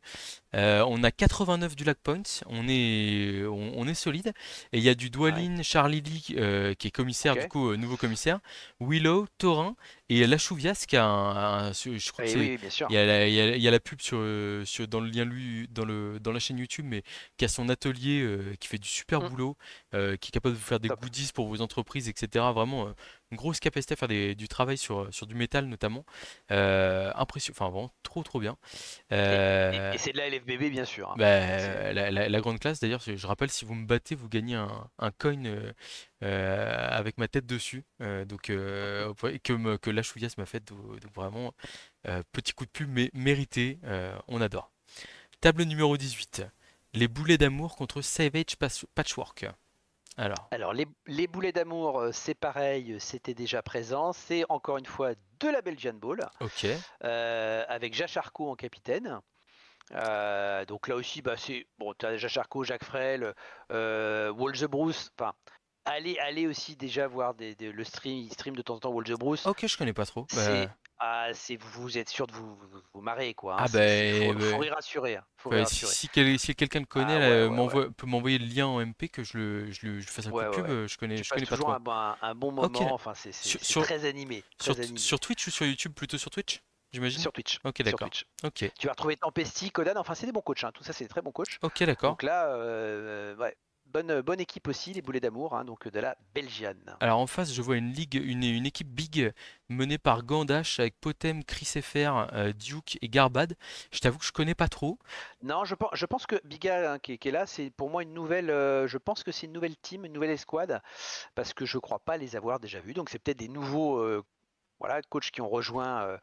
On a 89 du Lac Point, on est solide. Et il y a du Ouais. Dwalin, Charlie Lee qui est commissaire, Ok. du coup nouveau commissaire, Willow, Torin et Lachouvias qui a je crois que Et c'est, oui, bien sûr. il y a la pub dans le lien dans la chaîne YouTube, mais qui a son atelier qui fait du super Mm, boulot, qui est capable de vous faire des top. goodies pour vos entreprises, etc. Vraiment une grosse capacité à faire du travail sur du métal notamment. Impressionnant, enfin vraiment trop bien. Et Euh, c'est de la LFBB, bien sûr, hein. bah, la grande classe, d'ailleurs, je rappelle, si vous me battez, vous gagnez un coin avec ma tête dessus. Ouais, que Lachouillas m'a fait. Donc vraiment, petit coup de pub, mais mérité. On adore. Table numéro 18. Les boulets d'amour contre Savage Patchwork. Alors, Alors, les boulets d'amour, c'est pareil, c'était déjà présent. C'est encore une fois de la Belgian Ball, ok. avec Jacharco en capitaine. Donc là aussi, bah, c'est bon, tu as déjà Charcot, Jacques Frel, Wall the Bruce. Enfin, allez aussi déjà voir le stream, il stream de temps en temps Wall the Bruce. Ok, je connais pas trop. C'est vous êtes sûr de vous marrer quoi. Hein. Ah Faut rire assuré. Hein. Faut rire assuré. Si quelqu'un le connaît, Ah là, ouais. peut m'envoyer le lien en MP que je fasse un coup de pub, Ouais. Tu je passes connais pas toujours trop. un bon Ok, moment. Enfin, sur, c'est sur, très animé, très animé. sur Twitch ou sur YouTube? Plutôt sur Twitch, j'imagine? Sur Twitch, Ok, sur d'accord. Twitch. Ok, Tu vas retrouver Tempesti, Kodan. Enfin, c'est des bons coachs. Hein. Tout ça, c'est des très bons coachs. ok, d'accord. Donc là, ouais, bonne équipe aussi, les boulets d'amour. Hein, donc de la Belgiane. Alors en face, je vois une ligue, une équipe big menée par Gandash avec Potem, Chris FR, Duke et Garbad. Je t'avoue que je connais pas trop. Non, je pense que Biga hein, qui est là, c'est pour moi une nouvelle. Je pense que c'est une nouvelle team, une nouvelle escouade, parce que je crois pas les avoir déjà vus. Donc c'est peut-être des nouveaux voilà, coachs qui ont rejoint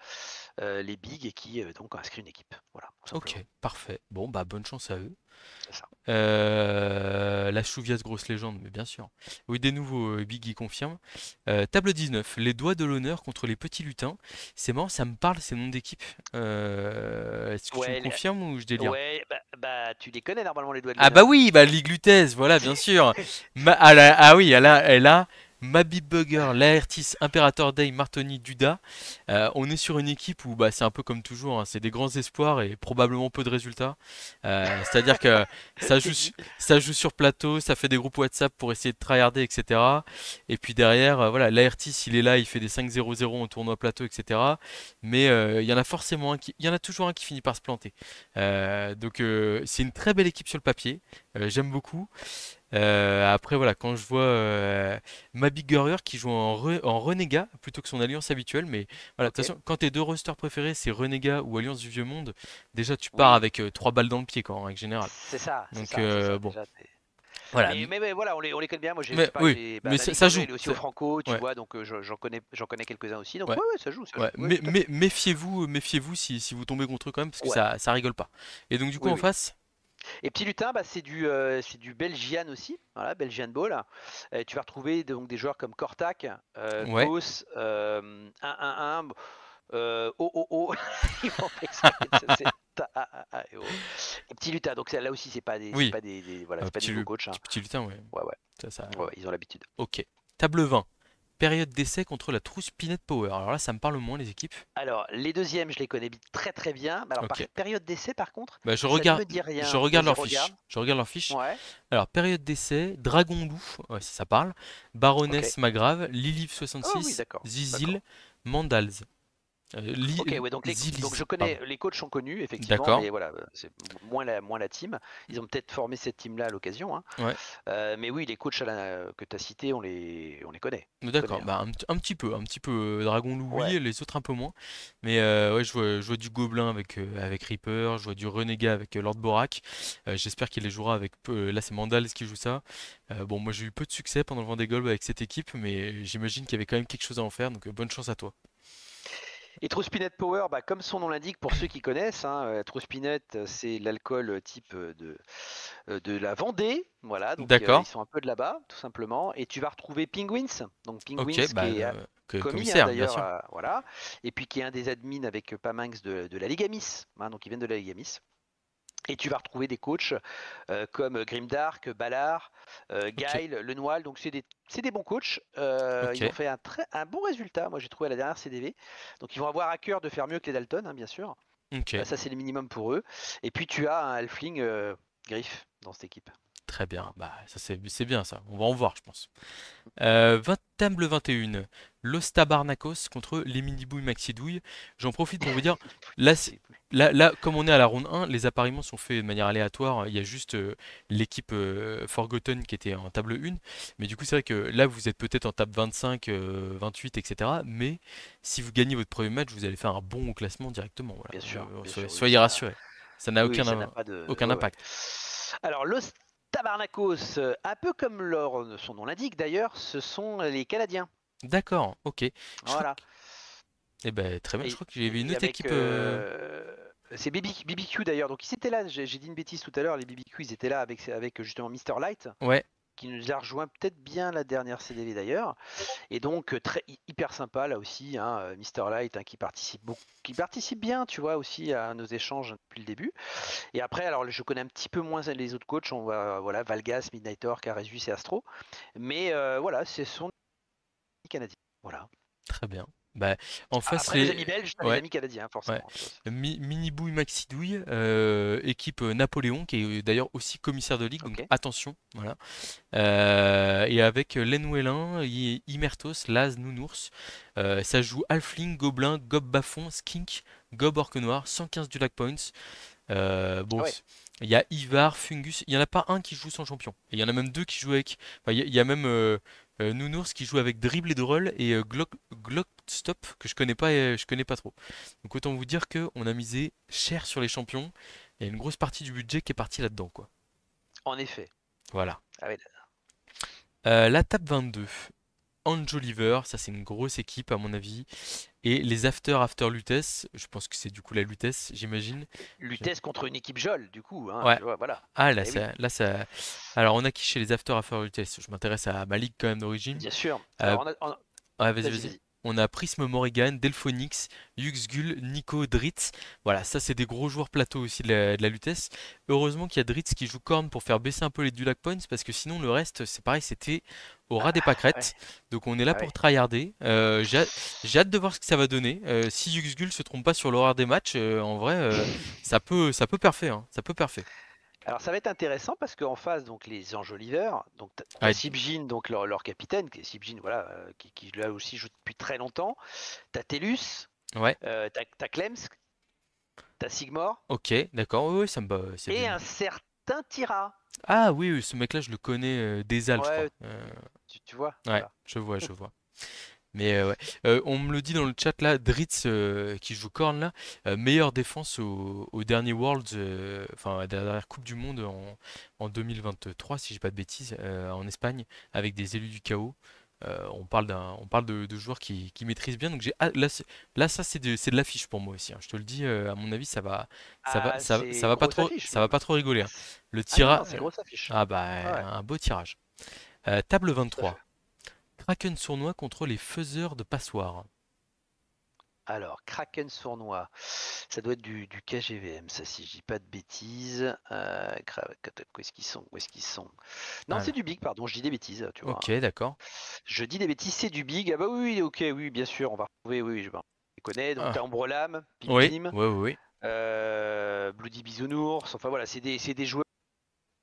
les bigs et qui donc ont inscrit une équipe. Voilà, tout simplement. Ok, parfait. Bon, bah bonne chance à eux. C'est ça. La Chouvias grosse légende, mais bien sûr. Oui, des nouveaux, Big confirme. Table 19, les doigts de l'honneur contre les petits lutins. C'est marrant, ça me parle ces noms d'équipes. Est-ce que tu me Ouais, confirmes ou je délire? ouais, bah, tu les connais normalement les doigts de Ah bah l'honneur. oui, bah Ligue Lutèce, voilà, bien sûr. Oui, elle a Mabib Bugger, Laertis, Imperator Day, Martoni, Duda. On est sur une équipe où bah, c'est un peu comme toujours, hein, c'est des grands espoirs et probablement peu de résultats. C'est-à-dire que C'est dit. ça joue sur plateau, ça fait des groupes WhatsApp pour essayer de tryharder, etc. Et puis derrière, voilà, Laertis, il est là, il fait des 5-0-0 en tournoi plateau, etc. Mais il y en a forcément il y en a toujours un qui finit par se planter. C'est une très belle équipe sur le papier. J'aime beaucoup. Après voilà, quand je vois Mabi Gurrier qui joue en Renégat plutôt que son alliance habituelle, mais voilà, de toute Ok. façon, quand tes deux rosters préférés c'est Renégat ou Alliance du Vieux Monde, déjà tu pars Oui, avec 3 balles dans le pied quoi, en règle générale. Donc c'est ça. bon, Déjà, voilà. mais voilà, on les connaît bien. Moi, je Mais sais pas, oui, mais Nani ça Gurriel, joue. il est aussi au Franco, tu Ouais, vois, donc j'en connais quelques-uns aussi. Donc ouais, ouais, ça joue, ouais. Ouais, tout à fait. Méfiez-vous si vous tombez contre eux quand même parce que Ouais, ça rigole pas. Et donc du coup oui, en oui. face, Et Petit Lutin, bah, c'est du Belgian aussi, voilà, Belgian Ball. Tu vas retrouver donc des joueurs comme Kortak, ouais, Kos, 1-1-1, oh, ils vont pas exprès de se- et oh. Et Petit Lutin, donc là aussi, c'est oui, pas voilà, c'est pas des nouveaux coachs. Hein. petit lutin, ouais. Ouais, ouais, Ça. ouais, ils ont l'habitude. Ok. Table 20. Période d'essai contre la trousse Pinette Power. Alors là, ça me parle moins les équipes. Alors, les deuxièmes, je les connais très très bien. Mais alors, par Ok. période d'essai, par contre, Bah, ça ne me dit je rien. regarde Vas-y, leur regarde. fiche. Je regarde leur fiche. Ouais, Alors, période d'essai, Dragon Loup, ouais, ça parle. ok. Baroness Magrave, Liliv Oh oui, 66, d'accord, Zizil, d'accord. Mandals. Ok, ouais, donc Ziliz, je pardon. connais, les coachs sont connus, effectivement, D'accord. mais voilà, c'est moins la team. Ils ont peut-être formé cette team-là à l'occasion, hein. Ouais. Mais oui, les coachs que tu as cités, on les connaît. On connaît, D'accord, hein. bah un petit peu Dragon Loup, Ouais, oui, les autres un peu moins. Mais ouais, je vois du Gobelin avec Reaper, je vois du Renégat avec Lord Borak. J'espère qu'il les jouera avec peu. Là, c'est Mandals qui joue ça. Bon, moi j'ai eu peu de succès pendant le Vendée Globe avec cette équipe, mais j'imagine qu'il y avait quand même quelque chose à en faire, donc bonne chance à toi. et True Spinet Power, bah, comme son nom l'indique, pour ceux qui connaissent, hein, True Spinet, c'est l'alcool type de la Vendée, voilà, donc ils D'accord, sont un peu de là-bas, tout simplement. Et tu vas retrouver Penguins, donc Penguins ok, bah qui est commis hein, commissaire, bien d'ailleurs, sûr. voilà, et puis qui est un des admins avec Paminx de la Ligamis, hein, donc ils viennent de la Ligamis. Et tu vas retrouver des coachs comme Grimdark, Ballard, Ok, Guile, Lenoir. Donc c'est des bons coachs. Ils ont ok, fait un bon résultat, moi j'ai trouvé à la dernière CDV. Donc ils vont avoir à cœur de faire mieux que les Dalton, hein, bien sûr. ok. Ça c'est le minimum pour eux. Et puis tu as un Halfling Griff dans cette équipe. Très bien, Voilà. bah ça c'est bien ça. On va en voir, je pense. Table 21, Los Tabarnakos contre les Minibouilles Maxidouilles. J'en profite pour vous dire, là, comme on est à la ronde 1, les appariements sont faits de manière aléatoire. Il y a juste l'équipe Forgotten qui était en table 1. Mais du coup, c'est vrai que là, vous êtes peut-être en table 25, 28, etc. Mais si vous gagnez votre premier match, vous allez faire un bon au classement directement. Voilà. Bien sûr, oui, Soyez rassurés. Ça n'a oui, ça n'a pas de. aucun Ouais, ouais. impact. Alors, Los Tabarnakos, un peu comme son nom l'indique d'ailleurs, ce sont les Canadiens. D'accord, ok. Je crois Voilà. Eh ben, très bien, je crois que j'avais une Et autre avec. équipe. C'est BBQ d'ailleurs, donc ils étaient là, j'ai dit une bêtise tout à l'heure, les BBQ ils étaient là avec justement Mister Light. Ouais. qui nous a rejoint peut-être bien la dernière CDV d'ailleurs. Et donc hyper sympa là aussi, hein, Mr. Light, hein, qui participe bien, tu vois, aussi à nos échanges depuis le début. Et après, alors je connais un petit peu moins les autres coachs, on va voilà Valgas, Midnight Orc, Aresus et Astro, mais voilà, ce sont des Canadiens. Voilà. Très bien. Bah, en face, Après les amis belges, t'as les ouais, amis canadiens ouais. forcément. Tu vois. Mini Bouille Maxi Douille, équipe Napoléon, qui est d'ailleurs aussi commissaire de ligue, donc Ok. attention. Voilà. Et avec Lenwellin, Imertos, Laz, Nounours. Ça joue Halfling, Gobelin, Gob Bafon, Skink, Gob Orque Noir, 115 du Lac Points. Ah Bon, ouais. il y a Ivar, Fungus, il n'y en a pas un qui joue sans champion. Et il y en a même deux qui jouent avec. Enfin, il y a même Nounours qui joue avec Dribble et Droll et Glockstop que je connais pas trop. Donc autant vous dire que on a misé cher sur les champions. Il y a une grosse partie du budget qui est partie là-dedans, quoi. En effet. Voilà. Ah ouais. La table 22. Angeliver, ça c'est une grosse équipe à mon avis. Et les After Lutèce, je pense que c'est du coup la Lutèce, j'imagine. Je- Lutèce contre une équipe Jol, du coup, hein, Ouais. tu vois, voilà. Ah là Eh oui, ça, là ça. Alors on a qui chez les After Lutèce? Je m'intéresse à ma ligue quand même d'origine. bien sûr. Euh, Alors, ouais, vas-y, vas-y, vas-y. vas-y. On a Prisme Morrigan, Delphonix, Yuxgul, Nico, Dritz. Voilà, ça c'est des gros joueurs plateau aussi de la Lutèce. Heureusement qu'il y a Dritz qui joue corne pour faire baisser un peu les Dulac Points parce que sinon le reste c'est pareil, c'était au ras des Ouais, pâquerettes. Donc on est là ah pour ouais. tryharder. J'ai hâte de voir ce que ça va donner. Si Yuxgul se trompe pas sur l'horaire des matchs, en vrai ça peut parfait, hein. Ça peut parfait. Alors ça va être intéressant parce qu'en face, donc les enjoliveurs, donc t'as Ouais, Sibjin, donc leur capitaine, qui est Sibjin, voilà, qui là aussi joue depuis très longtemps. T'as Tellus, ouais, t'as Clems, t'as Sigmar ok, d'accord, oui, oui, ça me va, c'est et bien. un certain Tira. Ah oui, oui, ce mec-là je le connais des Halles, je crois. Ouais, tu vois, Ouais, voilà. je vois, je vois. Mais ouais. On me le dit dans le chat là, Dritz qui joue Korn là, meilleure défense au dernier Worlds, enfin à la dernière Coupe du Monde en 2023 si j'ai pas de bêtises, en Espagne, avec des élus du chaos. On parle de joueurs qui maîtrisent bien. Donc là ça c'est de l'affiche pour moi aussi, hein. Je te le dis, à mon avis Ah, c'est grosse affiche ça va même. pas trop rigoler, Ah, hein. c'est- Le ah non, tirage, non, c'est grosse affiche. ah bah Ah ouais, un beau tirage. Table tout à fait. 23. Kraken sournois contre les faiseurs de passoires. Alors, Kraken sournois, ça doit être du KGVM, ça, si je dis pas de bêtises. Où est-ce qu'ils sont? Où est-ce qu'ils sont? Non, c'est Alors, du Big, pardon, je dis des bêtises, tu vois. ok, d'accord. Je dis des bêtises, c'est du Big. Ah bah oui, ok, oui, bien sûr, on va retrouver, oui, je connais. Donc, Ah, t'as Ombrelam, Pim oui, Pim, oui, oui, oui. Bloody Bisounours, enfin voilà, c'est des joueurs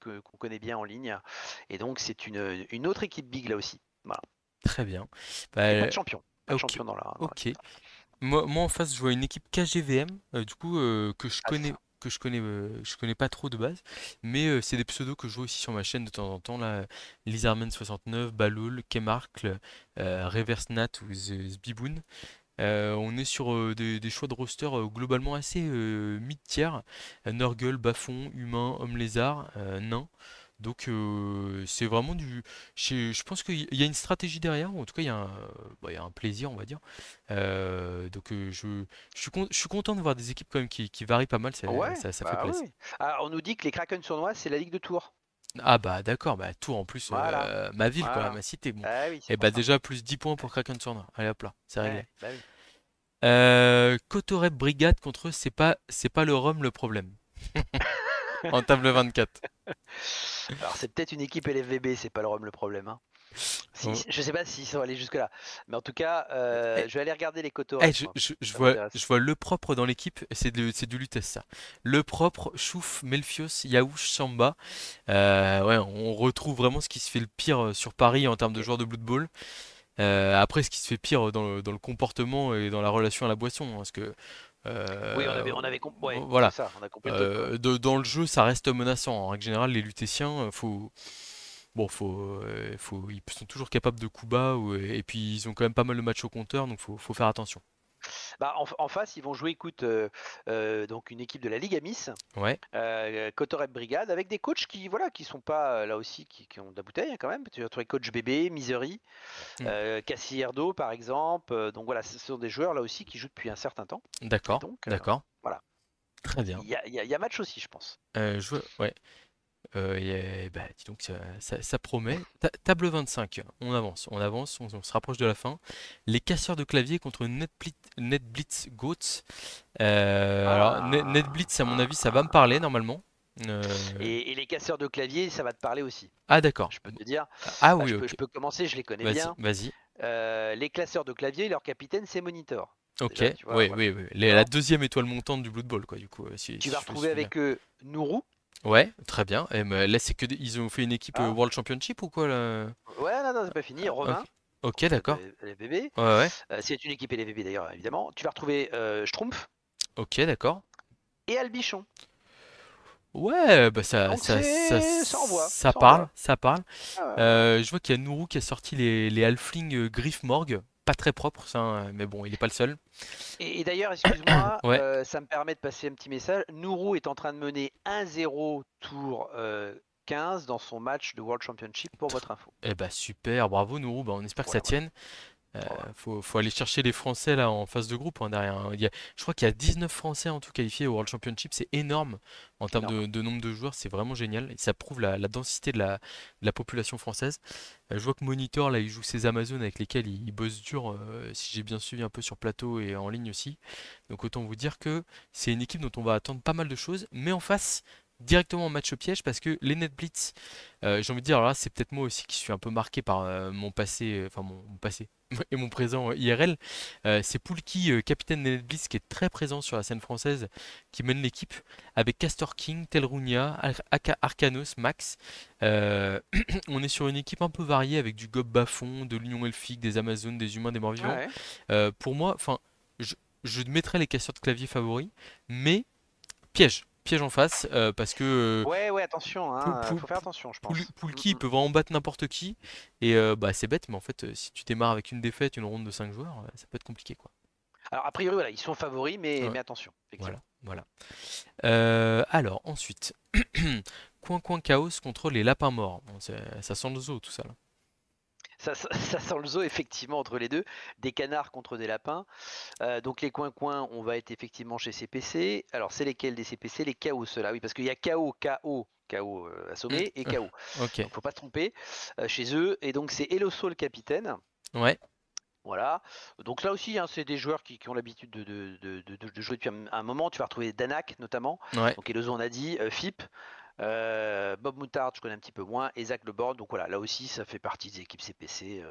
qu'on connaît bien en ligne. Et donc, c'est une autre équipe Big là aussi. Voilà. Très bien. Mais Bah, pas de ok, champion dans la ok. team. Moi en face, je vois une équipe KGVM, du coup, Ah, c'est ça. je connais pas trop de base, mais c'est des pseudos que je vois aussi sur ma chaîne de temps en temps, là, Lizardman69, Balul, Kemarkle, Reverse Nat ou Zbiboun. On est sur des choix de roster globalement assez mid-tier. Nurgle, Bafon, Humain, Homme Lézard, Nain. Donc c'est vraiment du. Je pense qu'il y a une stratégie derrière, ou en tout cas il y a un plaisir, on va dire. Donc je suis content de voir des équipes quand même qui varient pas mal, Ouais, ça fait bah plaisir. oui. Ah, on nous dit que les Kraken sournois, c'est la Ligue de Tours. Ah bah d'accord, bah Tours en plus, Voilà, ma ville quoi, voilà. ma cité. Bon. Ah oui, c'est Et pour bah ça. déjà plus 10 points pour Kraken Sournois. Allez hop là, c'est réglé. Ouais, bah oui. Kotorep Brigade contre c'est pas le Rhum le problème. En table 24. Alors c'est peut-être une équipe LFVB, c'est pas le Rhum le problème, hein. Oh. Je sais pas s'ils sont allés jusque-là. Mais en tout cas, Eh, je vais aller regarder les Cotorep, moi. Ça je m'intéresse. vois le propre dans l'équipe, c'est du Lutèce ça. Le propre, Chouf, Melfios, Yaouch, Samba. Ouais, on retrouve vraiment ce qui se fait le pire sur Paris en termes de Ok. joueurs de Blood Bowl. Après, ce qui se fait pire dans le comportement et dans la relation à la boisson, hein, parce que Oui, euh, ouais, c'est voilà. ça, on a compris le truc, quoi. Dans le jeu, ça reste menaçant. En règle générale, les Lutétiens, bon, ils sont toujours capables de coups bas, et puis ils ont quand même pas mal de matchs au compteur, donc faut faire attention. Bah, en face, ils vont jouer, écoute, donc une équipe de la Ligue Amis, Ouais. Cotorep Brigade, avec des coachs qui, voilà, qui sont pas là aussi, qui ont de la bouteille, hein, quand même. Tu vas trouver coach bébé, Misery, Mm. Cassierdo par exemple. Donc voilà, ce sont des joueurs là aussi qui jouent depuis un certain temps. Et D'accord, donc d'accord. voilà, Très bien. il y a match aussi, je pense. Ouais. Bah, dis donc, ça promet. Table 25, on avance, on se rapproche de la fin. Les casseurs de clavier contre NetBlitz Goats. Alors, NetBlitz, à mon avis, ça va me parler Ah. normalement. Euh, Et les casseurs de clavier, ça va te parler aussi. Ah, d'accord. Je peux te dire, Ah bah, oui, je ok. peux commencer, je les connais Vas-y, bien. vas-y. Les classeurs de clavier, leur capitaine, c'est Monitor. Ok, Déjà, tu vois, oui, voilà. oui, oui. La D'accord. deuxième étoile montante du Blood Bowl, quoi, du coup, Tu si vas je me retrouver souviens bien. avec eux Nourou. Ouais, très bien. Là, c'est que ils ont fait une équipe Hein. World Championship ou quoi là? Ouais, non, non, c'est pas fini. Ok, Romain, ok, contre d'accord. LVB. Ouais, ouais. C'est une équipe LVB d'ailleurs, évidemment. Tu vas retrouver Schtroumpf Ok, d'accord. et Albichon. Ouais, bah Donc ça envoie, ça ça parle, envoie. ça parle. Ah ouais, ouais, ouais. Je vois qu'il y a Nourou qui a sorti les Halfling Griff Morgue. Pas très propre ça, mais bon, il est pas le seul. Et d'ailleurs, excuse-moi, Ouais, ça me permet de passer un petit message. Nourou est en train de mener 1-0 tour 15 dans son match de World Championship pour votre info. eh bah super, bravo Nourou, bah, on espère que ça Voilà, voilà. tienne. Voilà. Faut aller chercher les Français là en phase de groupe hein, derrière, hein. Je crois qu'il y a 19 Français en tout qualifiés au World Championship, c'est énorme en termes Énorme. de nombre de joueurs, c'est vraiment génial et ça prouve la densité de la population française. Je vois que Monitor là il joue ses Amazones avec lesquels il bosse dur, si j'ai bien suivi un peu sur plateau et en ligne aussi. Donc autant vous dire que c'est une équipe dont on va attendre pas mal de choses, mais en face directement en match piège parce que les Net Blitz, j'ai envie de dire, alors là c'est peut-être moi aussi qui suis un peu marqué par mon passé, enfin mon passé et mon présent IRL. C'est Poulki, capitaine des Net Blitz, qui est très présent sur la scène française, qui mène l'équipe avec Castor King, Telrunia, Arcanos, Max. Euh, on est sur une équipe un peu variée avec du Gob Bafon, de l'Union Elfique, des Amazones, des humains, des morts-vivants. Ouais. Pour moi, enfin, je, je mettrais les casseurs de clavier favoris, mais piège en face, parce que Ouais, ouais, attention, Pou- hein, Pou- faut faire attention, je pense. Poulki, il peut vraiment battre n'importe qui, et bah c'est bête, mais en fait, si tu démarres avec une défaite, une ronde de 5 joueurs, ça peut être compliqué, quoi. Alors, a priori, voilà, ils sont favoris, Ouais, mais attention, voilà, effectivement. voilà. Alors, ensuite, Coin Chaos contre les lapins morts. Bon, ça sent le zoo, tout ça, là. Ça sent le zoo, effectivement, entre les deux. Des canards contre des lapins. Donc, les coins-coins, on va être effectivement chez CPC. Alors, c'est lesquels des CPC? Les KO, ceux-là, oui, parce qu'il y a KO Hmm, assommé et KO. ok, Donc, faut pas se tromper chez eux. Et donc, c'est Eloso le capitaine. ouais, Voilà. Donc là aussi, hein, c'est des joueurs qui ont l'habitude de jouer depuis un moment. Tu vas retrouver Danak notamment. ouais, Donc Elozo, on a dit. Fip. Bob Moutard, je connais un petit peu moins. Et Zach Lebord. Donc voilà, là aussi, ça fait partie des équipes CPC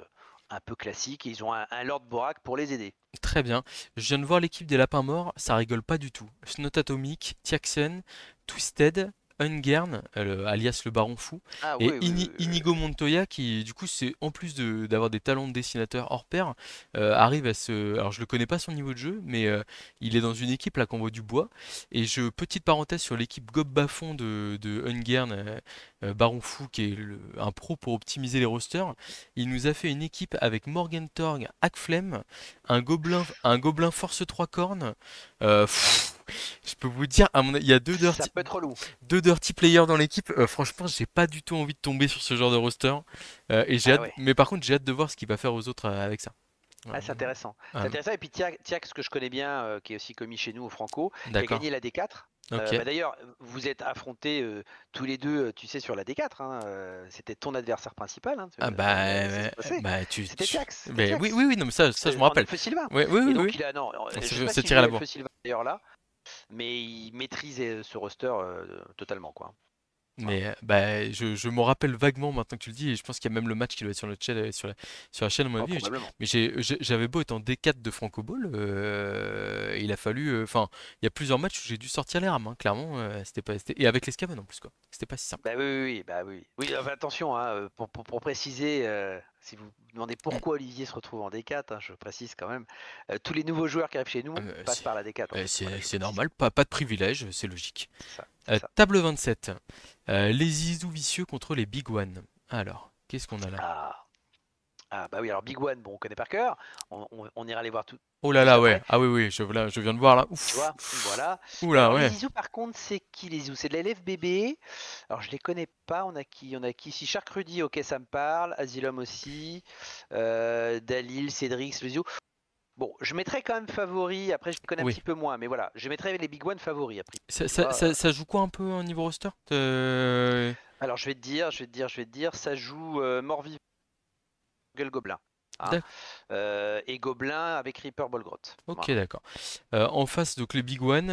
un peu classiques. Et ils ont un Lord Borak pour les aider. très bien. Je viens de voir l'équipe des lapins morts, ça rigole pas du tout. Snot Atomic, Tiaxen, Twisted, Ungern, alias le Baron Fou, Ah et oui, oui, oui, oui, Inigo Montoya qui, du coup, c'est en plus d'avoir des talents de dessinateur hors pair, arrive à se. Alors, je le connais pas son niveau de jeu, mais il est dans une équipe là qu'on voit du bois. Et petite parenthèse sur l'équipe Gob Bafon de Ungern, Baron Fou, qui est un pro pour optimiser les rosters. Il nous a fait une équipe avec Morgentorg, Hackflem, un gobelin force 3 cornes. Je peux vous dire, il y a Ça peut être relou. deux dirty players dans l'équipe. Franchement, j'ai pas du tout envie de tomber sur ce genre de roster. Ah ouais. Mais par contre, j'ai hâte de voir ce qu'il va faire aux autres avec ça. Ah, c'est intéressant. C'est Ah, intéressant. Et puis Tiax, que je connais bien, qui est aussi commis chez nous au Franco, qui a d'accord. gagné la D4. Ok. Bah d'ailleurs, vous êtes affrontés tous les deux, tu sais, sur la D4. Hein, c'était ton adversaire principal. Hein, Ah la saison passée. bah C'était Tiax. C'était mais oui, Tiax. oui, oui, non, mais ça je me En rappelle. Elfe Sylvain. Ouais, oui, Et oui, donc oui. il a, non, je sais pas C'est s'il tiré joue à la Elfe bourre. Sylvain d'ailleurs là, mais il maîtrise ce roster totalement, quoi. Voilà. Mais bah, je m'en rappelle vaguement maintenant que tu le dis, et je pense qu'il y a même le match qui doit être sur le chat, sur la chaîne à mon Oh, avis. probablement. Mais j'avais beau être en D4 de Franco Ball, il a fallu. Enfin, il y a plusieurs matchs où j'ai dû sortir les rames, hein, clairement. C'était pas, et avec les Scaven en plus, quoi. C'était pas si simple. Bah oui, oui, oui, bah oui. Oui, enfin, attention, hein, pour préciser, si vous vous demandez Mm. pourquoi Olivier se retrouve en D4, hein, je précise quand même, tous les nouveaux joueurs qui arrivent chez nous passent par la D4 en fait. Voilà, je C'est précise. normal, pas de privilège, c'est logique. C'est ça, c'est ça. Table 27. Les Zizou vicieux contre les Big One. Alors, qu'est-ce qu'on a là? Ah, ah, bah oui, alors Big One, bon, on connaît par cœur, on ira les voir Oh là juste là, ouais. après, Ah oui, oui, je viens de voir là. tu Ouf. vois, voilà. Ouh Et là, alors les ouais. Zizou par contre, c'est qui les Zizou? C'est de l'LFBB, alors je les connais pas, on a qui? Si Shark Rudy, ok, ça me parle, Asylum aussi, Dalil, Cédric, les Zizou. Bon, je mettrais quand même favori, après je les connais un Oui. petit peu moins, mais voilà, je mettrais les Big One favoris après, Ça, tu vois. ça joue quoi un peu au niveau roster? Alors je vais te dire, ça joue Mort-Vivant, Gueule Gobelin. Hein, et Gobelin avec Reaper Bolgroth. Ok, Voilà. d'accord. En face, donc les Big One,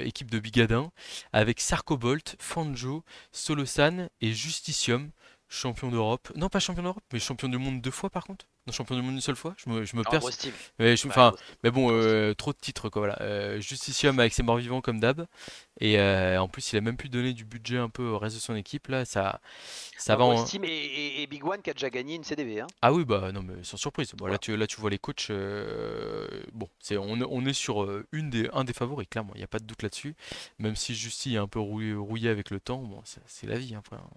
équipe de Bigadin, avec Sarcobolt, Fanjo, Solosan et Justicium, champion d'Europe. Non, pas champion d'Europe, mais champion du monde 2 fois par contre. Non, champion du monde une seule fois. Je me En perds. gros Steam. Mais, Ouais, enfin, gros Steam. mais bon, Gros Steam. trop de titres quoi. Voilà. Justicium avec ses morts vivants comme d'hab. Et en plus, il a même pu donner du budget un peu au reste de son équipe là. Ça En va gros en. Steam et Big One qui a déjà gagné une CDV. Hein. Ah oui, bah non, mais sans surprise. Bon, Voilà. là, tu vois les coachs. Bon, on est sur un des favoris, clairement. Il n'y a pas de doute là-dessus. Même si Justy est un peu rouillé avec le temps, bon, c'est la vie, hein, après, hein.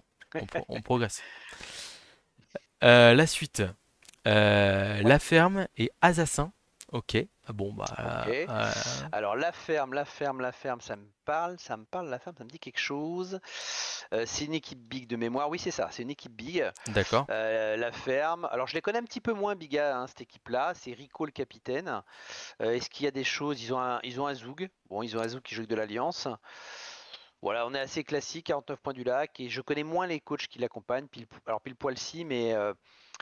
On progresse. La suite. Ouais. La ferme et Assassin. Ok. Ah bon, Ok. bah. Alors la ferme, ça me parle, la ferme, ça me dit quelque chose. C'est une équipe big de mémoire, oui c'est ça, c'est une équipe big. D'accord. La ferme, alors je les connais un petit peu moins Biga, hein, cette équipe-là, c'est Rico le capitaine. Est-ce qu'il y a des choses? Ils ont un Zoug, bon ils ont un Zoug qui joue avec de l'Alliance. Voilà, on est assez classique, 49 points du lac, et je connais moins les coachs qui l'accompagnent, alors pile poil si, mais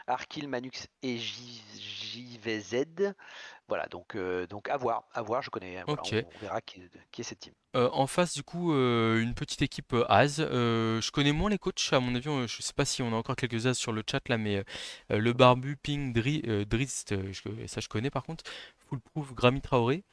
Arkil, Manux et JVZ. Voilà, donc à voir, je connais, voilà, Ok. on verra qui est cette team. En face, du coup, une petite équipe Az. Je connais moins les coachs, à mon avis. Je sais pas si on a encore quelques Az sur le chat là, mais le Barbu, Ping, Drist, ça je connais par contre. Foolproof, Grammy Traoré.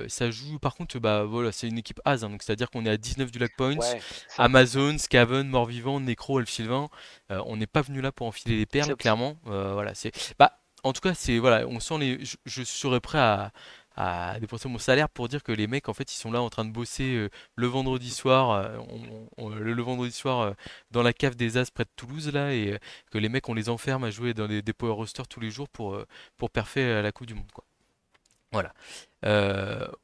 Ça joue, par contre, bah voilà, c'est une équipe Az, hein, donc c'est-à-dire qu'on est à 19 du Lac Points. Ouais, ça, Amazon, Skaven, Mort-Vivant, Necro, Elf Sylvain. On n'est pas venu là pour enfiler les c'est perles, opti. clairement. Voilà, c'est. Bah, en tout cas, c'est voilà, on sent les. Je serais prêt à dépenser mon salaire pour dire que les mecs en fait ils sont là en train de bosser le vendredi soir le vendredi soir dans la cave des As près de Toulouse là et que les mecs on les enferme à jouer dans des power rosters tous les jours pour parfait à la Coupe du Monde quoi. Voilà.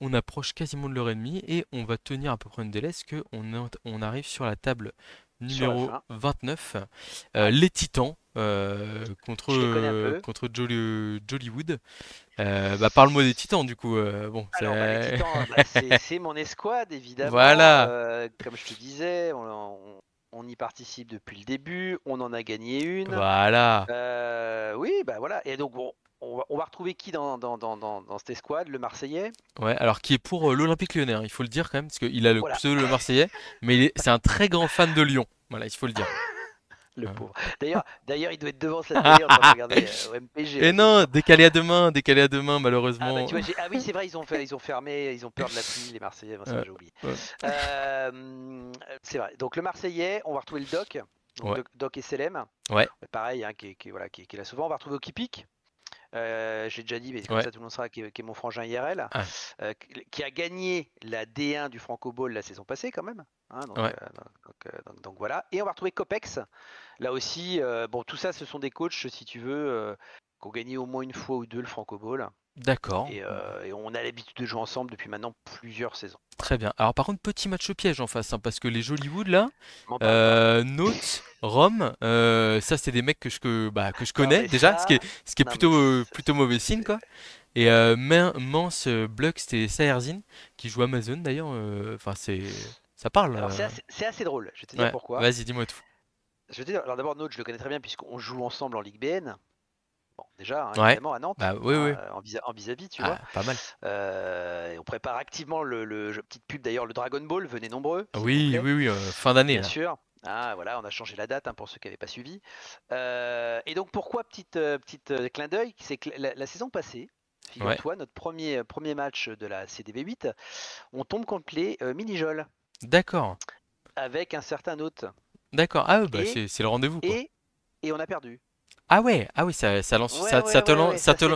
On approche quasiment de l'heure et demie et on va tenir à peu près une délai parce que on arrive sur la table Sur la numéro fin. 29. Ouais, Les Titans je les connais un peu. contre Jollywood. Bah parle-moi des Titans du coup. Bon, Alors, bah, les c'est Titans, bah, c'est mon escouade, évidemment. voilà, Comme je te disais, on y participe depuis le début. On en a gagné une. voilà. Oui, bah voilà. Et donc, on va retrouver qui dans cette escouade? Le Marseillais? Ouais, alors qui est pour l'Olympique Lyonnais, hein, il faut le dire quand même, parce qu'il a le Voilà, pseudo le Marseillais, mais c'est un très grand fan de Lyon. Voilà, il faut le dire. le Euh. pauvre. D'ailleurs, il doit être devant sa télé en train de regarder au MPG, Et là, c'est non, sûr. décalé à demain, Ah bah malheureusement. tu vois, ah oui, c'est vrai, ils ont fermé, ils ont peur de la pluie, les Marseillais. Moi, c'est Euh, vrai, j'ai oublié. ouais. C'est vrai. Donc le Marseillais, on va retrouver le Doc, donc Ouais, Doc et Selem. ouais, Pareil, hein, voilà, qui est là souvent. On va retrouver Okipik. J'ai déjà dit, mais comme ouais. ça tout le monde saura, qui est mon frangin IRL, Ah, qui a gagné la D1 du Franco Ball la saison passée quand même. Hein, ouais. donc voilà. Et on va retrouver Copex. Là aussi, bon, tout ça, ce sont des coachs, si tu veux, qui ont gagné au moins une fois ou deux le Franco Ball. D'accord. Et on a l'habitude de jouer ensemble depuis maintenant plusieurs saisons. Très bien. Alors par contre, petit match au piège en face, hein, parce que les Jollywood là, M'en parle pas. Note, Rome, ça c'est des mecs que je Non, connais mais déjà, ça, ce qui est non, mais plutôt mauvais signe quoi. Et Mance, Blux et Saerzin, qui jouent Amazon d'ailleurs, enfin ça parle. alors c'est assez drôle. Je vais te dire Ouais, pourquoi. vas-y, dis-moi tout. Je vais te dire, alors d'abord, Note, je le connais très bien puisqu'on joue ensemble en Ligue BN. Bon, déjà, hein, Ouais, évidemment, à Nantes, bah oui, hein, oui. en vis-à-vis, tu vois. Ah, pas mal. Et on prépare activement petite pub d'ailleurs, le Dragon Ball. Venez nombreux, s'il vous Oui, plaît. oui, oui, fin d'année Bien là. sûr. Ah, voilà, on a changé la date hein, pour ceux qui n'avaient pas suivi. Et donc, pourquoi petite clin d'œil? C'est que la saison passée, Ouais, figure-toi, notre premier match de la CDV 8, on tombe contre les Mini-Jol d'accord, avec un certain hôte. d'accord. Ah, ouais, bah Et, c'est le rendez-vous quoi. et, et on a perdu. Ah oui, ça lance, Ouais, ça s'est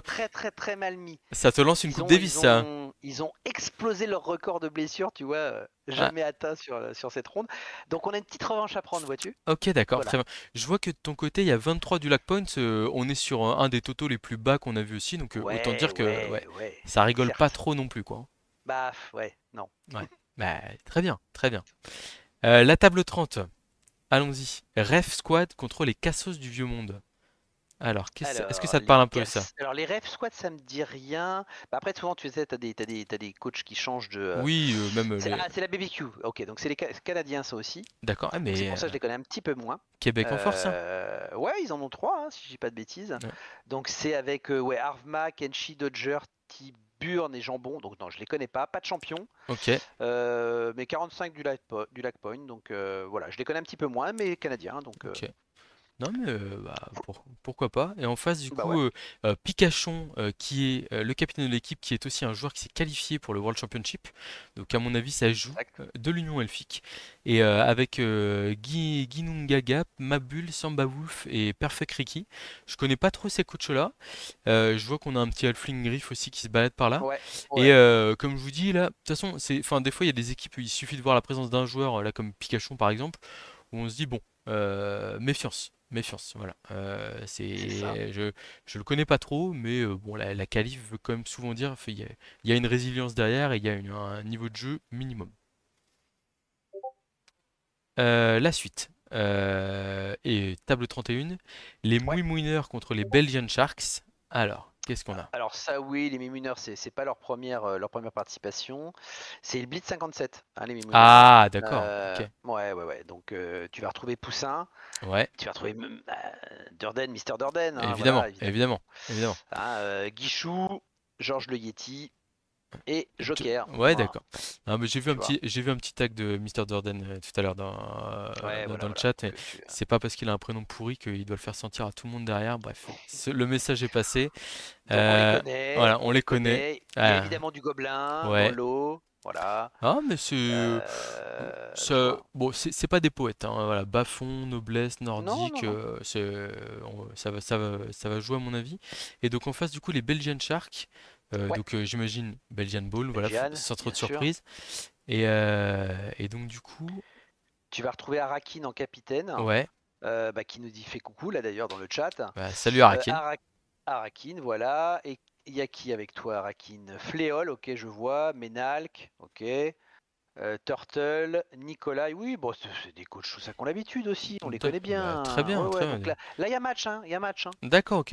très très très mal mis. ça te lance une Ils Coupe ont, Davis, ils ça, hein. ont, ils ont explosé leur record de blessures, tu vois, Ah, jamais atteint sur cette ronde. Donc on a une petite revanche à prendre, vois-tu? ok, d'accord, très Voilà. bien. Je vois que de ton côté, il y a 23 du Lac Points. On est sur un des totaux les plus bas qu'on a vu aussi, donc autant dire que ouais, Ouais, ça rigole pas certes. trop non plus quoi, Bah ouais, non. hein. Ouais, bah très bien, très bien. La table 30, allons-y. Ref Squad contre les Cassos du Vieux Monde. Alors, est-ce que Alors, ça te parle un peu ça? alors les ref squad, ça me dit rien. Bah, après, souvent, tu sais, t'as des coachs qui changent de. Oui, même les. C'est la BBQ. Ok, donc c'est les Canadiens, ça aussi. D'accord, ah, Donc c'est mais pour ça que je les connais un petit peu moins. Québec en force, hein? Ouais, ils en ont trois, hein, si je dis pas de bêtises. Ouais. Donc c'est avec ouais, Arvma, Kenshi, Dodger, Tiburn et Jambon. Donc non, je les connais pas de champion. Ok, Mais 45 du Lac Point. Donc voilà, je les connais un petit peu moins, mais canadiens. Donc ok. Non mais bah, pourquoi pas. Et en face du bah coup ouais. Picachon qui est le capitaine de l'équipe qui est aussi un joueur qui s'est qualifié pour le World Championship. Donc à mon avis ça joue Exact. de l'Union Elfique. Et avec Ginungaga, Mabul, Samba Wolf et Perfect Ricky. Je connais pas trop ces coachs là. Je vois qu'on a un petit Halfling Griff aussi qui se balade par là. Ouais, Et ouais. comme je vous dis là, de toute façon, enfin des fois il y a des équipes où il suffit de voir la présence d'un joueur là comme Picachon par exemple où on se dit bon, méfiance, méfiance, voilà. C'est ça. Je le connais pas trop, mais bon, la qualif veut quand même souvent dire, il y a une résilience derrière et il y a un niveau de jeu minimum. La suite. Et table 31, les Ouais. Mouineurs contre les Belgian Sharks. Alors, qu'est-ce qu'on a? Alors ça oui, les Mimuneurs, c'est pas leur première participation. C'est le Blitz 57, hein, les Mimuneurs. Ah, d'accord, ok. Ouais. Donc tu vas retrouver Poussin, Ouais, tu vas retrouver Durden, Mister Durden, hein, évidemment, voilà, évidemment. évidemment, évidemment. Hein, Guichou, Georges Le Yeti et Joker. Ouais, Voilà, d'accord. Ah, mais tu vois. j'ai vu un petit tag de Mister Jordan tout à l'heure Ouais, dans le voilà. chat. Et Donc, c'est pas parce qu'il a un prénom pourri qu'il doit le faire sentir à tout le monde derrière. Bref, le message est passé. donc on les Euh, connaît, voilà, on les connaît. Il y a Ah, évidemment du Gobelin, ouais. Mollo, voilà. Ah, mais Tu vois. bon, c'est pas des poètes. Hein, voilà, bas-fond, noblesse, Non, non, nordique, non. ça va jouer à mon avis. Et donc en face du coup les Belgian Sharks. Ouais, Donc j'imagine Belgian Ball, voilà, Belgiane, sans trop bien de sûr. surprise. Et donc du coup, Tu vas retrouver Arakin en capitaine, ouais, bah, qui nous dit fait coucou là d'ailleurs dans le chat. bah, salut Arakin. Ara- Arakin, voilà. Et il y a qui avec toi, Arakin? Fléol, ok, je vois. Ménalc, ok. Turtle, Nicolas, oui, bon, c'est des coachs ça qu'on l'habitude aussi, on les connaît Bah, très bien. Ouais, bien, ouais, très donc bien. là, il y a match, hein, il y a match, hein. D'accord, ok,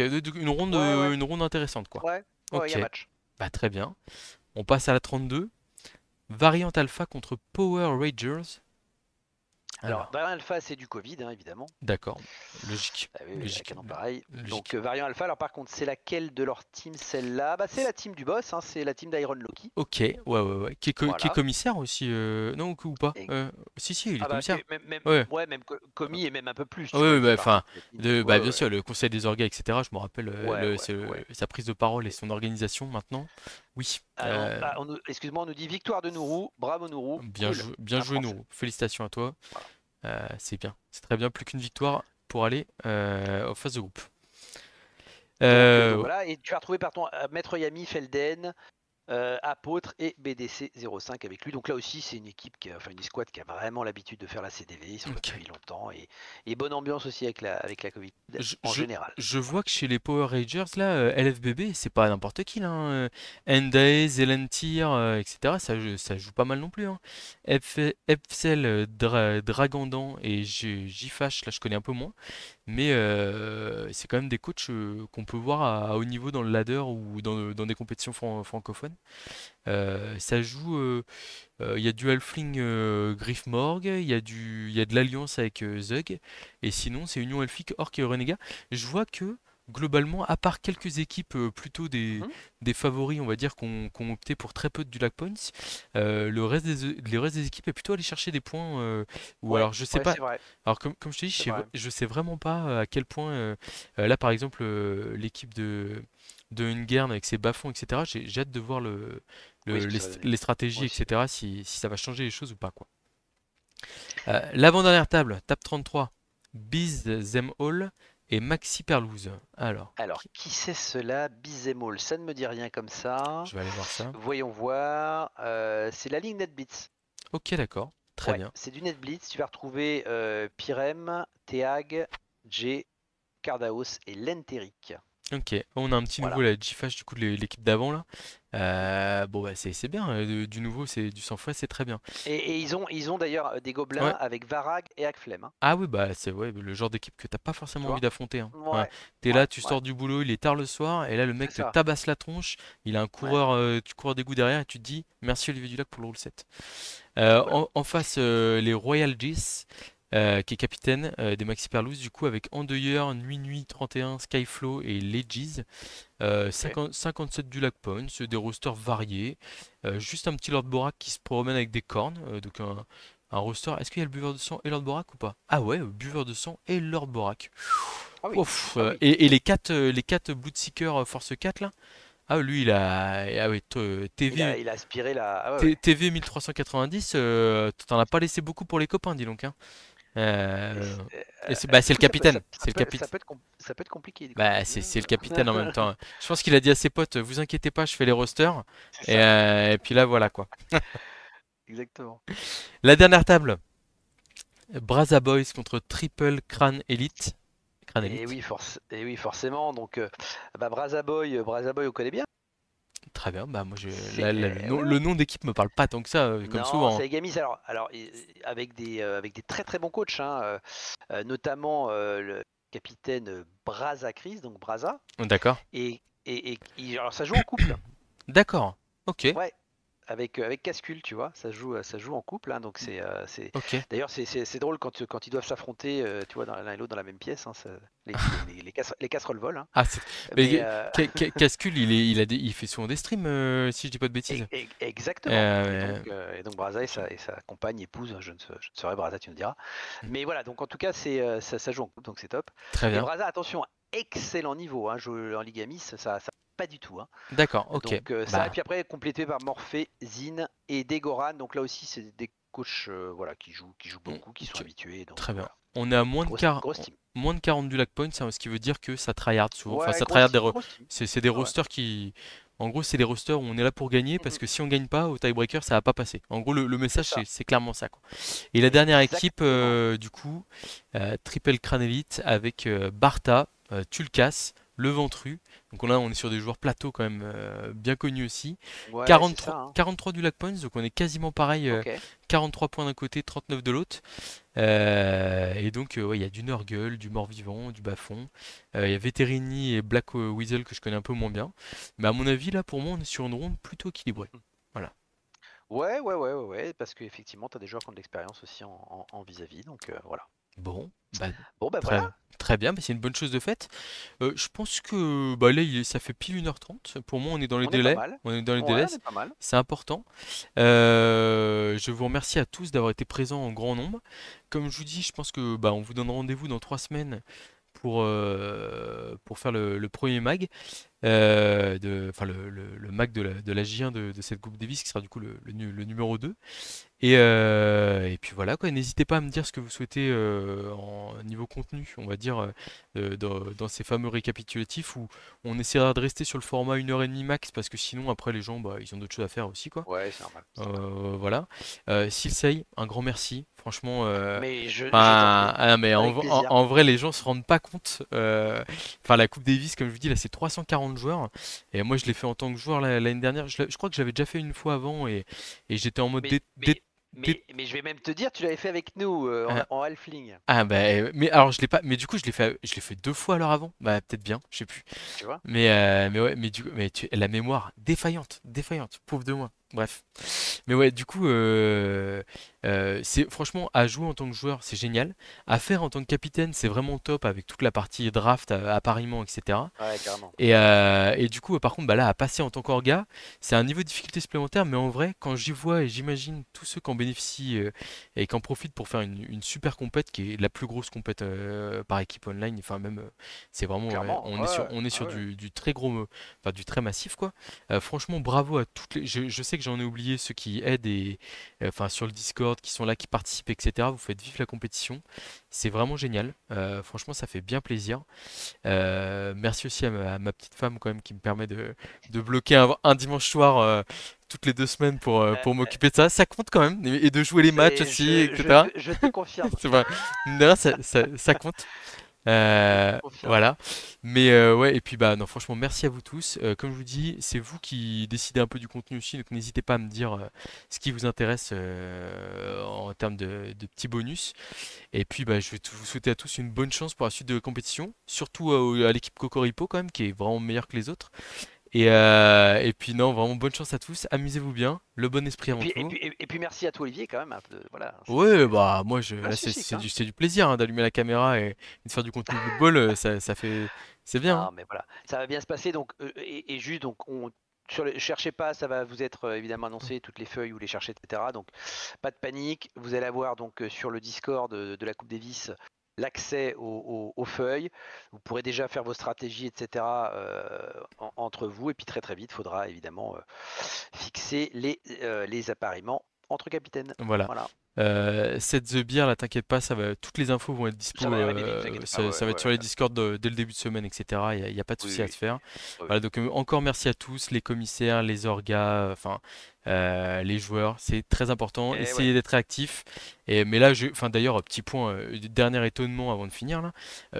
Ouais, ouais, une ronde intéressante quoi. ouais, ouais, il y Ok, a match. bah très bien. On passe à la 32. Variante Alpha contre Power Rangers. Alors, Alors, variant alpha, c'est du Covid, hein, évidemment. d'accord, logique, Ah oui, oui, à logique, canon pareil. Donc, logique. variant alpha, alors par contre, c'est laquelle de leur team, celle-là? Bah, c'est la team du boss, hein, c'est la team d'Iron Loki. Ok, ouais. Qui est Voilà. commissaire aussi, non, ou pas? Et Si, il est ah bah commissaire. même Ouais. ouais, même commis et même un peu plus, Ouais, tu vois, ouais, il fait bah, partie enfin, de la team. Ouais, bah, bien ouais, sûr, le conseil des orgas, etc. Je me rappelle ouais. sa prise de parole et Et- son organisation maintenant. Oui, excuse-moi, on nous dit victoire de Nourou, bravo Nourou, cool, bien un joué, français. Nourou. Félicitations à toi. Voilà. C'est bien, c'est très bien. Plus qu'une victoire pour aller en phase de groupe. Donc Ouais. voilà, et tu as retrouvé par ton Maître Yami, Felden, Apôtre et BDC 05 avec lui. Donc là aussi, c'est une équipe, enfin une escouade qui a vraiment l'habitude de faire la CDV. Ils sont là Ok. depuis longtemps et bonne ambiance aussi avec la Covid Je, en je- général. je vois que chez les Power Rangers, là, LFBB, c'est pas n'importe qui, là. Endae, Zelentir, etc. Ça joue pas mal non plus. Hein. Epsel, Dragandan et Jifash, là, je connais un peu moins. Mais c'est quand même des coachs qu'on peut voir à haut niveau dans le ladder ou dans des compétitions francophones. Ça joue. Il y a du Halfling Griffmorg, il y a de l'Alliance avec Zug, et sinon c'est Union Elfique, Orc et Renégat. Je vois que globalement, à part quelques équipes plutôt Mhm. des favoris, on va dire, qui ont opté pour très peu de Dulac Points, le reste des équipes est plutôt allé chercher des points. Ou Ouais, alors je sais ouais, pas. c'est vrai, Alors comme je te dis, c'est vrai. je sais vraiment pas à quel point là par exemple l'équipe de Ungern avec ses bas-fonds, etc. J'ai hâte de voir Oui, ce que ça va donner. les Moi stratégies, aussi. etc., si ça va changer les choses ou pas, quoi. L'avant-dernière table, table 33, Biz Them All et Maxi Perlouse. Alors, Alors, qui c'est cela? Bizemol, ça ne me dit rien comme ça. je vais aller voir ça. Voyons voir. C'est la ligne NetBlitz. Ok, d'accord, très Ouais, bien. c'est du NetBlitz. Tu vas retrouver Pyrem, Teag, J, Cardaos et Lenteric. Ok, on a un petit nouveau Voilà. là, G-Fash du coup de l'équipe d'avant là. Bon bah c'est bien, du nouveau, c'est du sang-froid, c'est très bien. Et ils ont d'ailleurs des gobelins Ouais. avec Varag et Akflem, hein, Ah oui bah c'est ouais, le genre d'équipe que t'as pas tu forcément envie vois? d'affronter, hein. Enfin, Ouais, t'es ouais, là, tu ouais, sors du boulot, il est tard le soir, et là le c'est mec te ça. tabasse la tronche, il a un Ouais, coureur, coureur d'égout derrière, et tu te dis merci Olivier Dulac pour le rule set. voilà. En face, les Royal Geese, qui est capitaine des Maxi Perlouse, du coup, avec Endeuilleur, Nuit Nuit 31, Skyflow et Legis. Ok. 57 du Lac Points, des rosters variés. Juste un petit Lord Borak qui se promène avec des cornes. Donc un roster. Est-ce qu'il y a le buveur de sang et Lord Borak ou pas? Ah ouais, buveur de sang et Lord Borak. Ah oui, Ouf, ah oui. et les 4 Bloodseeker Force 4 là. Ah lui il a. Ah ouais, Il a, TV, il a aspiré la. Ah ouais, ouais. TV 1390, t'en as pas laissé beaucoup pour les copains, dis donc, hein. Et Euh, et c'est bah, du c'est le coup, ça peut, ça, capitaine. ça C'est le peut, capitaine. ça peut être compliqué du coup. Bah, c'est le capitaine en même temps. Je pense qu'il a dit à ses potes, vous inquiétez pas, je fais les rosters. C'est ça, Et puis là, voilà quoi. exactement. La dernière table, Braza Boys contre Triple Crane Elite. Crane Elite. Et oui, forcément. Donc, bah, Brazza Boy, on connaît bien. Très bien. Bah, moi, Ouais, le ouais. nom d'équipe me parle pas tant que ça, comme Non, souvent, c'est Egamis. Alors avec des très très bons coachs, hein, notamment le capitaine Braza Chris, donc Braza. hein. D'accord. Alors ça joue en couple. D'accord. Ok. Ouais, avec Cascul, tu vois, ça joue en couple, hein, donc c'est Ok. d'ailleurs c'est drôle quand ils doivent s'affronter, tu vois, l'un et l'autre dans la même pièce, hein, les casseroles volent, hein. Ah, Mais mais Cascul, il fait souvent des streams, si je dis pas de bêtises. exactement. Euh, Et donc Braza ok. et sa compagne, épouse, je ne saurais Braza, tu me diras. Mais voilà, donc en tout cas ça joue en couple, donc c'est top. Très Et bien. Braza, attention, excellent niveau, hein, en Liga Miss, ça pas du tout, hein. D'accord. Ok. Donc ça, et Bah. puis après complété par Morphée, Zine et Degoran. Donc là aussi, c'est des coachs voilà, qui jouent beaucoup, qui sont Ok. habitués. Donc Très bien. voilà, On est à grosse team. moins de 40 du Lac Point, ce qui veut dire que ça tryhard souvent. Enfin, Ouais, ça tryhard grosse team. c'est des Ouais, ouais. rosters qui. En gros, c'est des rosters où on est là pour gagner parce Mhm. que si on gagne pas au tiebreaker, ça va pas passer. En gros, le C'est message, ça. c'est clairement ça, quoi. Et la dernière équipe, Exactement. du coup, Triple Crown Elite avec Bartha, Tulkas, Le Ventru. Donc là, on est sur des joueurs plateau quand même bien connus aussi. Ouais, c'est 43, ça, hein. 43 du Lac Points, donc on est quasiment pareil. Ok. 43 points d'un côté, 39 de l'autre. Et donc, ouais, il y a du Nurgle, du Mort-Vivant, du Bafon. Il y a Veterini et Black Weasel que je connais un peu moins bien. Mais à mon avis, là, pour moi, on est sur une ronde plutôt équilibrée. Voilà. Ouais, ouais, ouais, ouais, ouais, parce qu'effectivement, tu as des joueurs qui ont de l'expérience aussi en vis-à-vis. Donc voilà. Bon, bah, Bon, ben voilà. très, très bien, bah, c'est une bonne chose de faite. Je pense que bah, là, ça fait pile 1h30. Pour moi, on est dans les On est pas délais. mal. On est dans les Ouais, délais, on est pas mal. c'est important. Je vous remercie à tous d'avoir été présents en grand nombre. Comme je vous dis, je pense que bah, on vous donne rendez-vous dans 3 semaines pour faire le premier mag, enfin le mag de la J1 de cette Coupe Davis qui sera du coup le numéro 2. Et puis voilà quoi, n'hésitez pas à me dire ce que vous souhaitez en niveau contenu, on va dire, dans ces fameux récapitulatifs où on essaiera de rester sur le format 1h30 max parce que sinon après les gens bah, ils ont d'autres choses à faire aussi quoi. Ouais, c'est normal, c'est normal. Voilà. Silsei, un grand merci. Franchement, Mais je t'en enfin, prie, ah, mais avec plaisir. en vrai, les gens se rendent pas compte. Enfin, la Coupe Davis, comme je vous dis, là, c'est 340 joueurs. Et moi, je l'ai fait en tant que joueur l'année dernière. Je crois que j'avais déjà fait une fois avant et j'étais en mode Mais, mais, mais je vais même te dire, tu l'avais fait avec nous euh, en Halfling, ah bah mais alors je l'ai pas mais du coup je l'ai fait 2 fois à l'heure avant bah peut-être bien je sais plus tu vois? mais ouais mais du coup la mémoire défaillante pauvre de moi bref mais ouais du coup c'est franchement à jouer en tant que joueur c'est génial à faire en tant que capitaine c'est vraiment top avec toute la partie draft appariement etc Ouais, carrément. et du coup, par contre, bah là, à passer en tant qu'orga, c'est un niveau de difficulté supplémentaire, mais en vrai, quand j'y vois et j'imagine tous ceux qui en bénéficient et qui en profitent pour faire une super compète, qui est la plus grosse compète par équipe online, enfin même, c'est vraiment, ouais, Clairement, ouais, on est ouais, sur ouais. du très gros, enfin du très massif, quoi. Franchement, bravo à toutes les, je sais que j'en ai oublié ceux qui aident et, enfin sur le Discord, qui sont là, qui participent, etc. Vous faites vivre la compétition, c'est vraiment génial. Franchement, ça fait bien plaisir. Merci aussi à ma petite femme quand même qui me permet de bloquer un dimanche soir toutes les 2 semaines Euh, pour m'occuper de ça. Ça compte quand même. Et de jouer les matchs c'est, aussi, je etc. te confirme. C'est vrai. Mine de rien, ça compte. Confirme. Voilà. Mais ouais, et puis bah non, franchement, merci à vous tous. Comme je vous dis, c'est vous qui décidez un peu du contenu aussi, donc n'hésitez pas à me dire ce qui vous intéresse en termes de petits bonus. Et puis bah, je vais vous souhaiter à tous une bonne chance pour la suite de la compétition, surtout à l'équipe Cocoripo quand même, qui est vraiment meilleure que les autres. Et puis non, vraiment bonne chance à tous, amusez-vous bien, le bon esprit Et avant puis, et tout. puis, et puis merci à toi Olivier quand même. Voilà, Ouais, bah moi pas là suicique, hein. c'est du plaisir hein, d'allumer la caméra et de faire du contenu Blood Bowl, ça fait c'est bien, hein. Non, mais voilà, ça va bien se passer. Donc, et juste, donc, cherchez pas, ça va vous être évidemment annoncé, toutes les feuilles, vous les cherchez, etc. Donc, pas de panique. Vous allez avoir donc sur le Discord de la Coupe Davis l'accès aux feuilles. Vous pourrez déjà faire vos stratégies, etc. Entre vous. Et puis très très vite, il faudra évidemment fixer les appariements entre capitaines. Voilà. Voilà. Set the Beer, là t'inquiète pas, toutes les infos vont être Ça dispo, va arriver vite, vous inquiétez pas. Ouais, ça va être ouais, sur les Discord dès le début de semaine, etc. Y a pas de oui, souci à oui, se faire. oui. Voilà, donc encore merci à tous, les commissaires, les orgas, enfin les joueurs, c'est très important. Et ouais. Essayez d'être réactifs. Mais là, enfin d'ailleurs, petit point, dernier étonnement avant de finir là,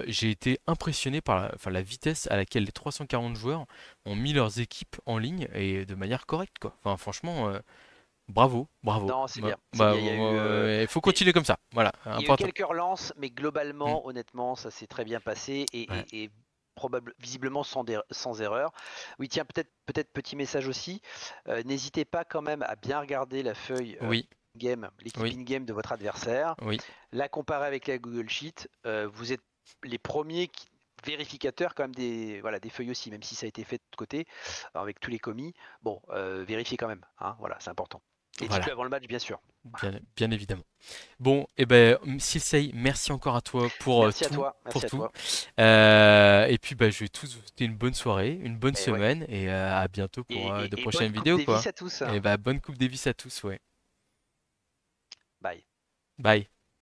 j'ai été impressionné par enfin, la vitesse à laquelle les 340 joueurs ont mis leurs équipes en ligne et de manière correcte quoi. Enfin franchement. Bravo, bravo. Non, c'est Bah, bien, c'est bien. Il y a eu il faut des, continuer comme ça. Voilà, Il y a eu important. quelques relances, mais Mm. globalement, honnêtement, ça s'est très bien passé Ouais. et visiblement sans erreur. Oui, tiens, peut-être petit message aussi. N'hésitez pas quand même à bien regarder la feuille Oui, l'équipe oui, in-game de votre adversaire, oui. la comparer avec la Google Sheet. Vous êtes les premiers vérificateurs quand même voilà, des feuilles aussi, même si ça a été fait de l'autre côté, avec tous les commis. Bon, vérifiez quand même, hein, voilà, c'est important. Et dites-le Voilà, avant le match, bien sûr. bien évidemment. Bon, et ben, Silsei, merci encore à toi pour Merci à tout, toi, pour merci à tout. toi. Et puis, bah, je vais tous vous souhaiter une bonne soirée, une bonne Et ouais. semaine, et à bientôt pour de Et prochaines bonne Coupe vidéos, quoi. Davis à tous. Et bah, bonne Coupe Davis à tous, ouais. Bye. Bye.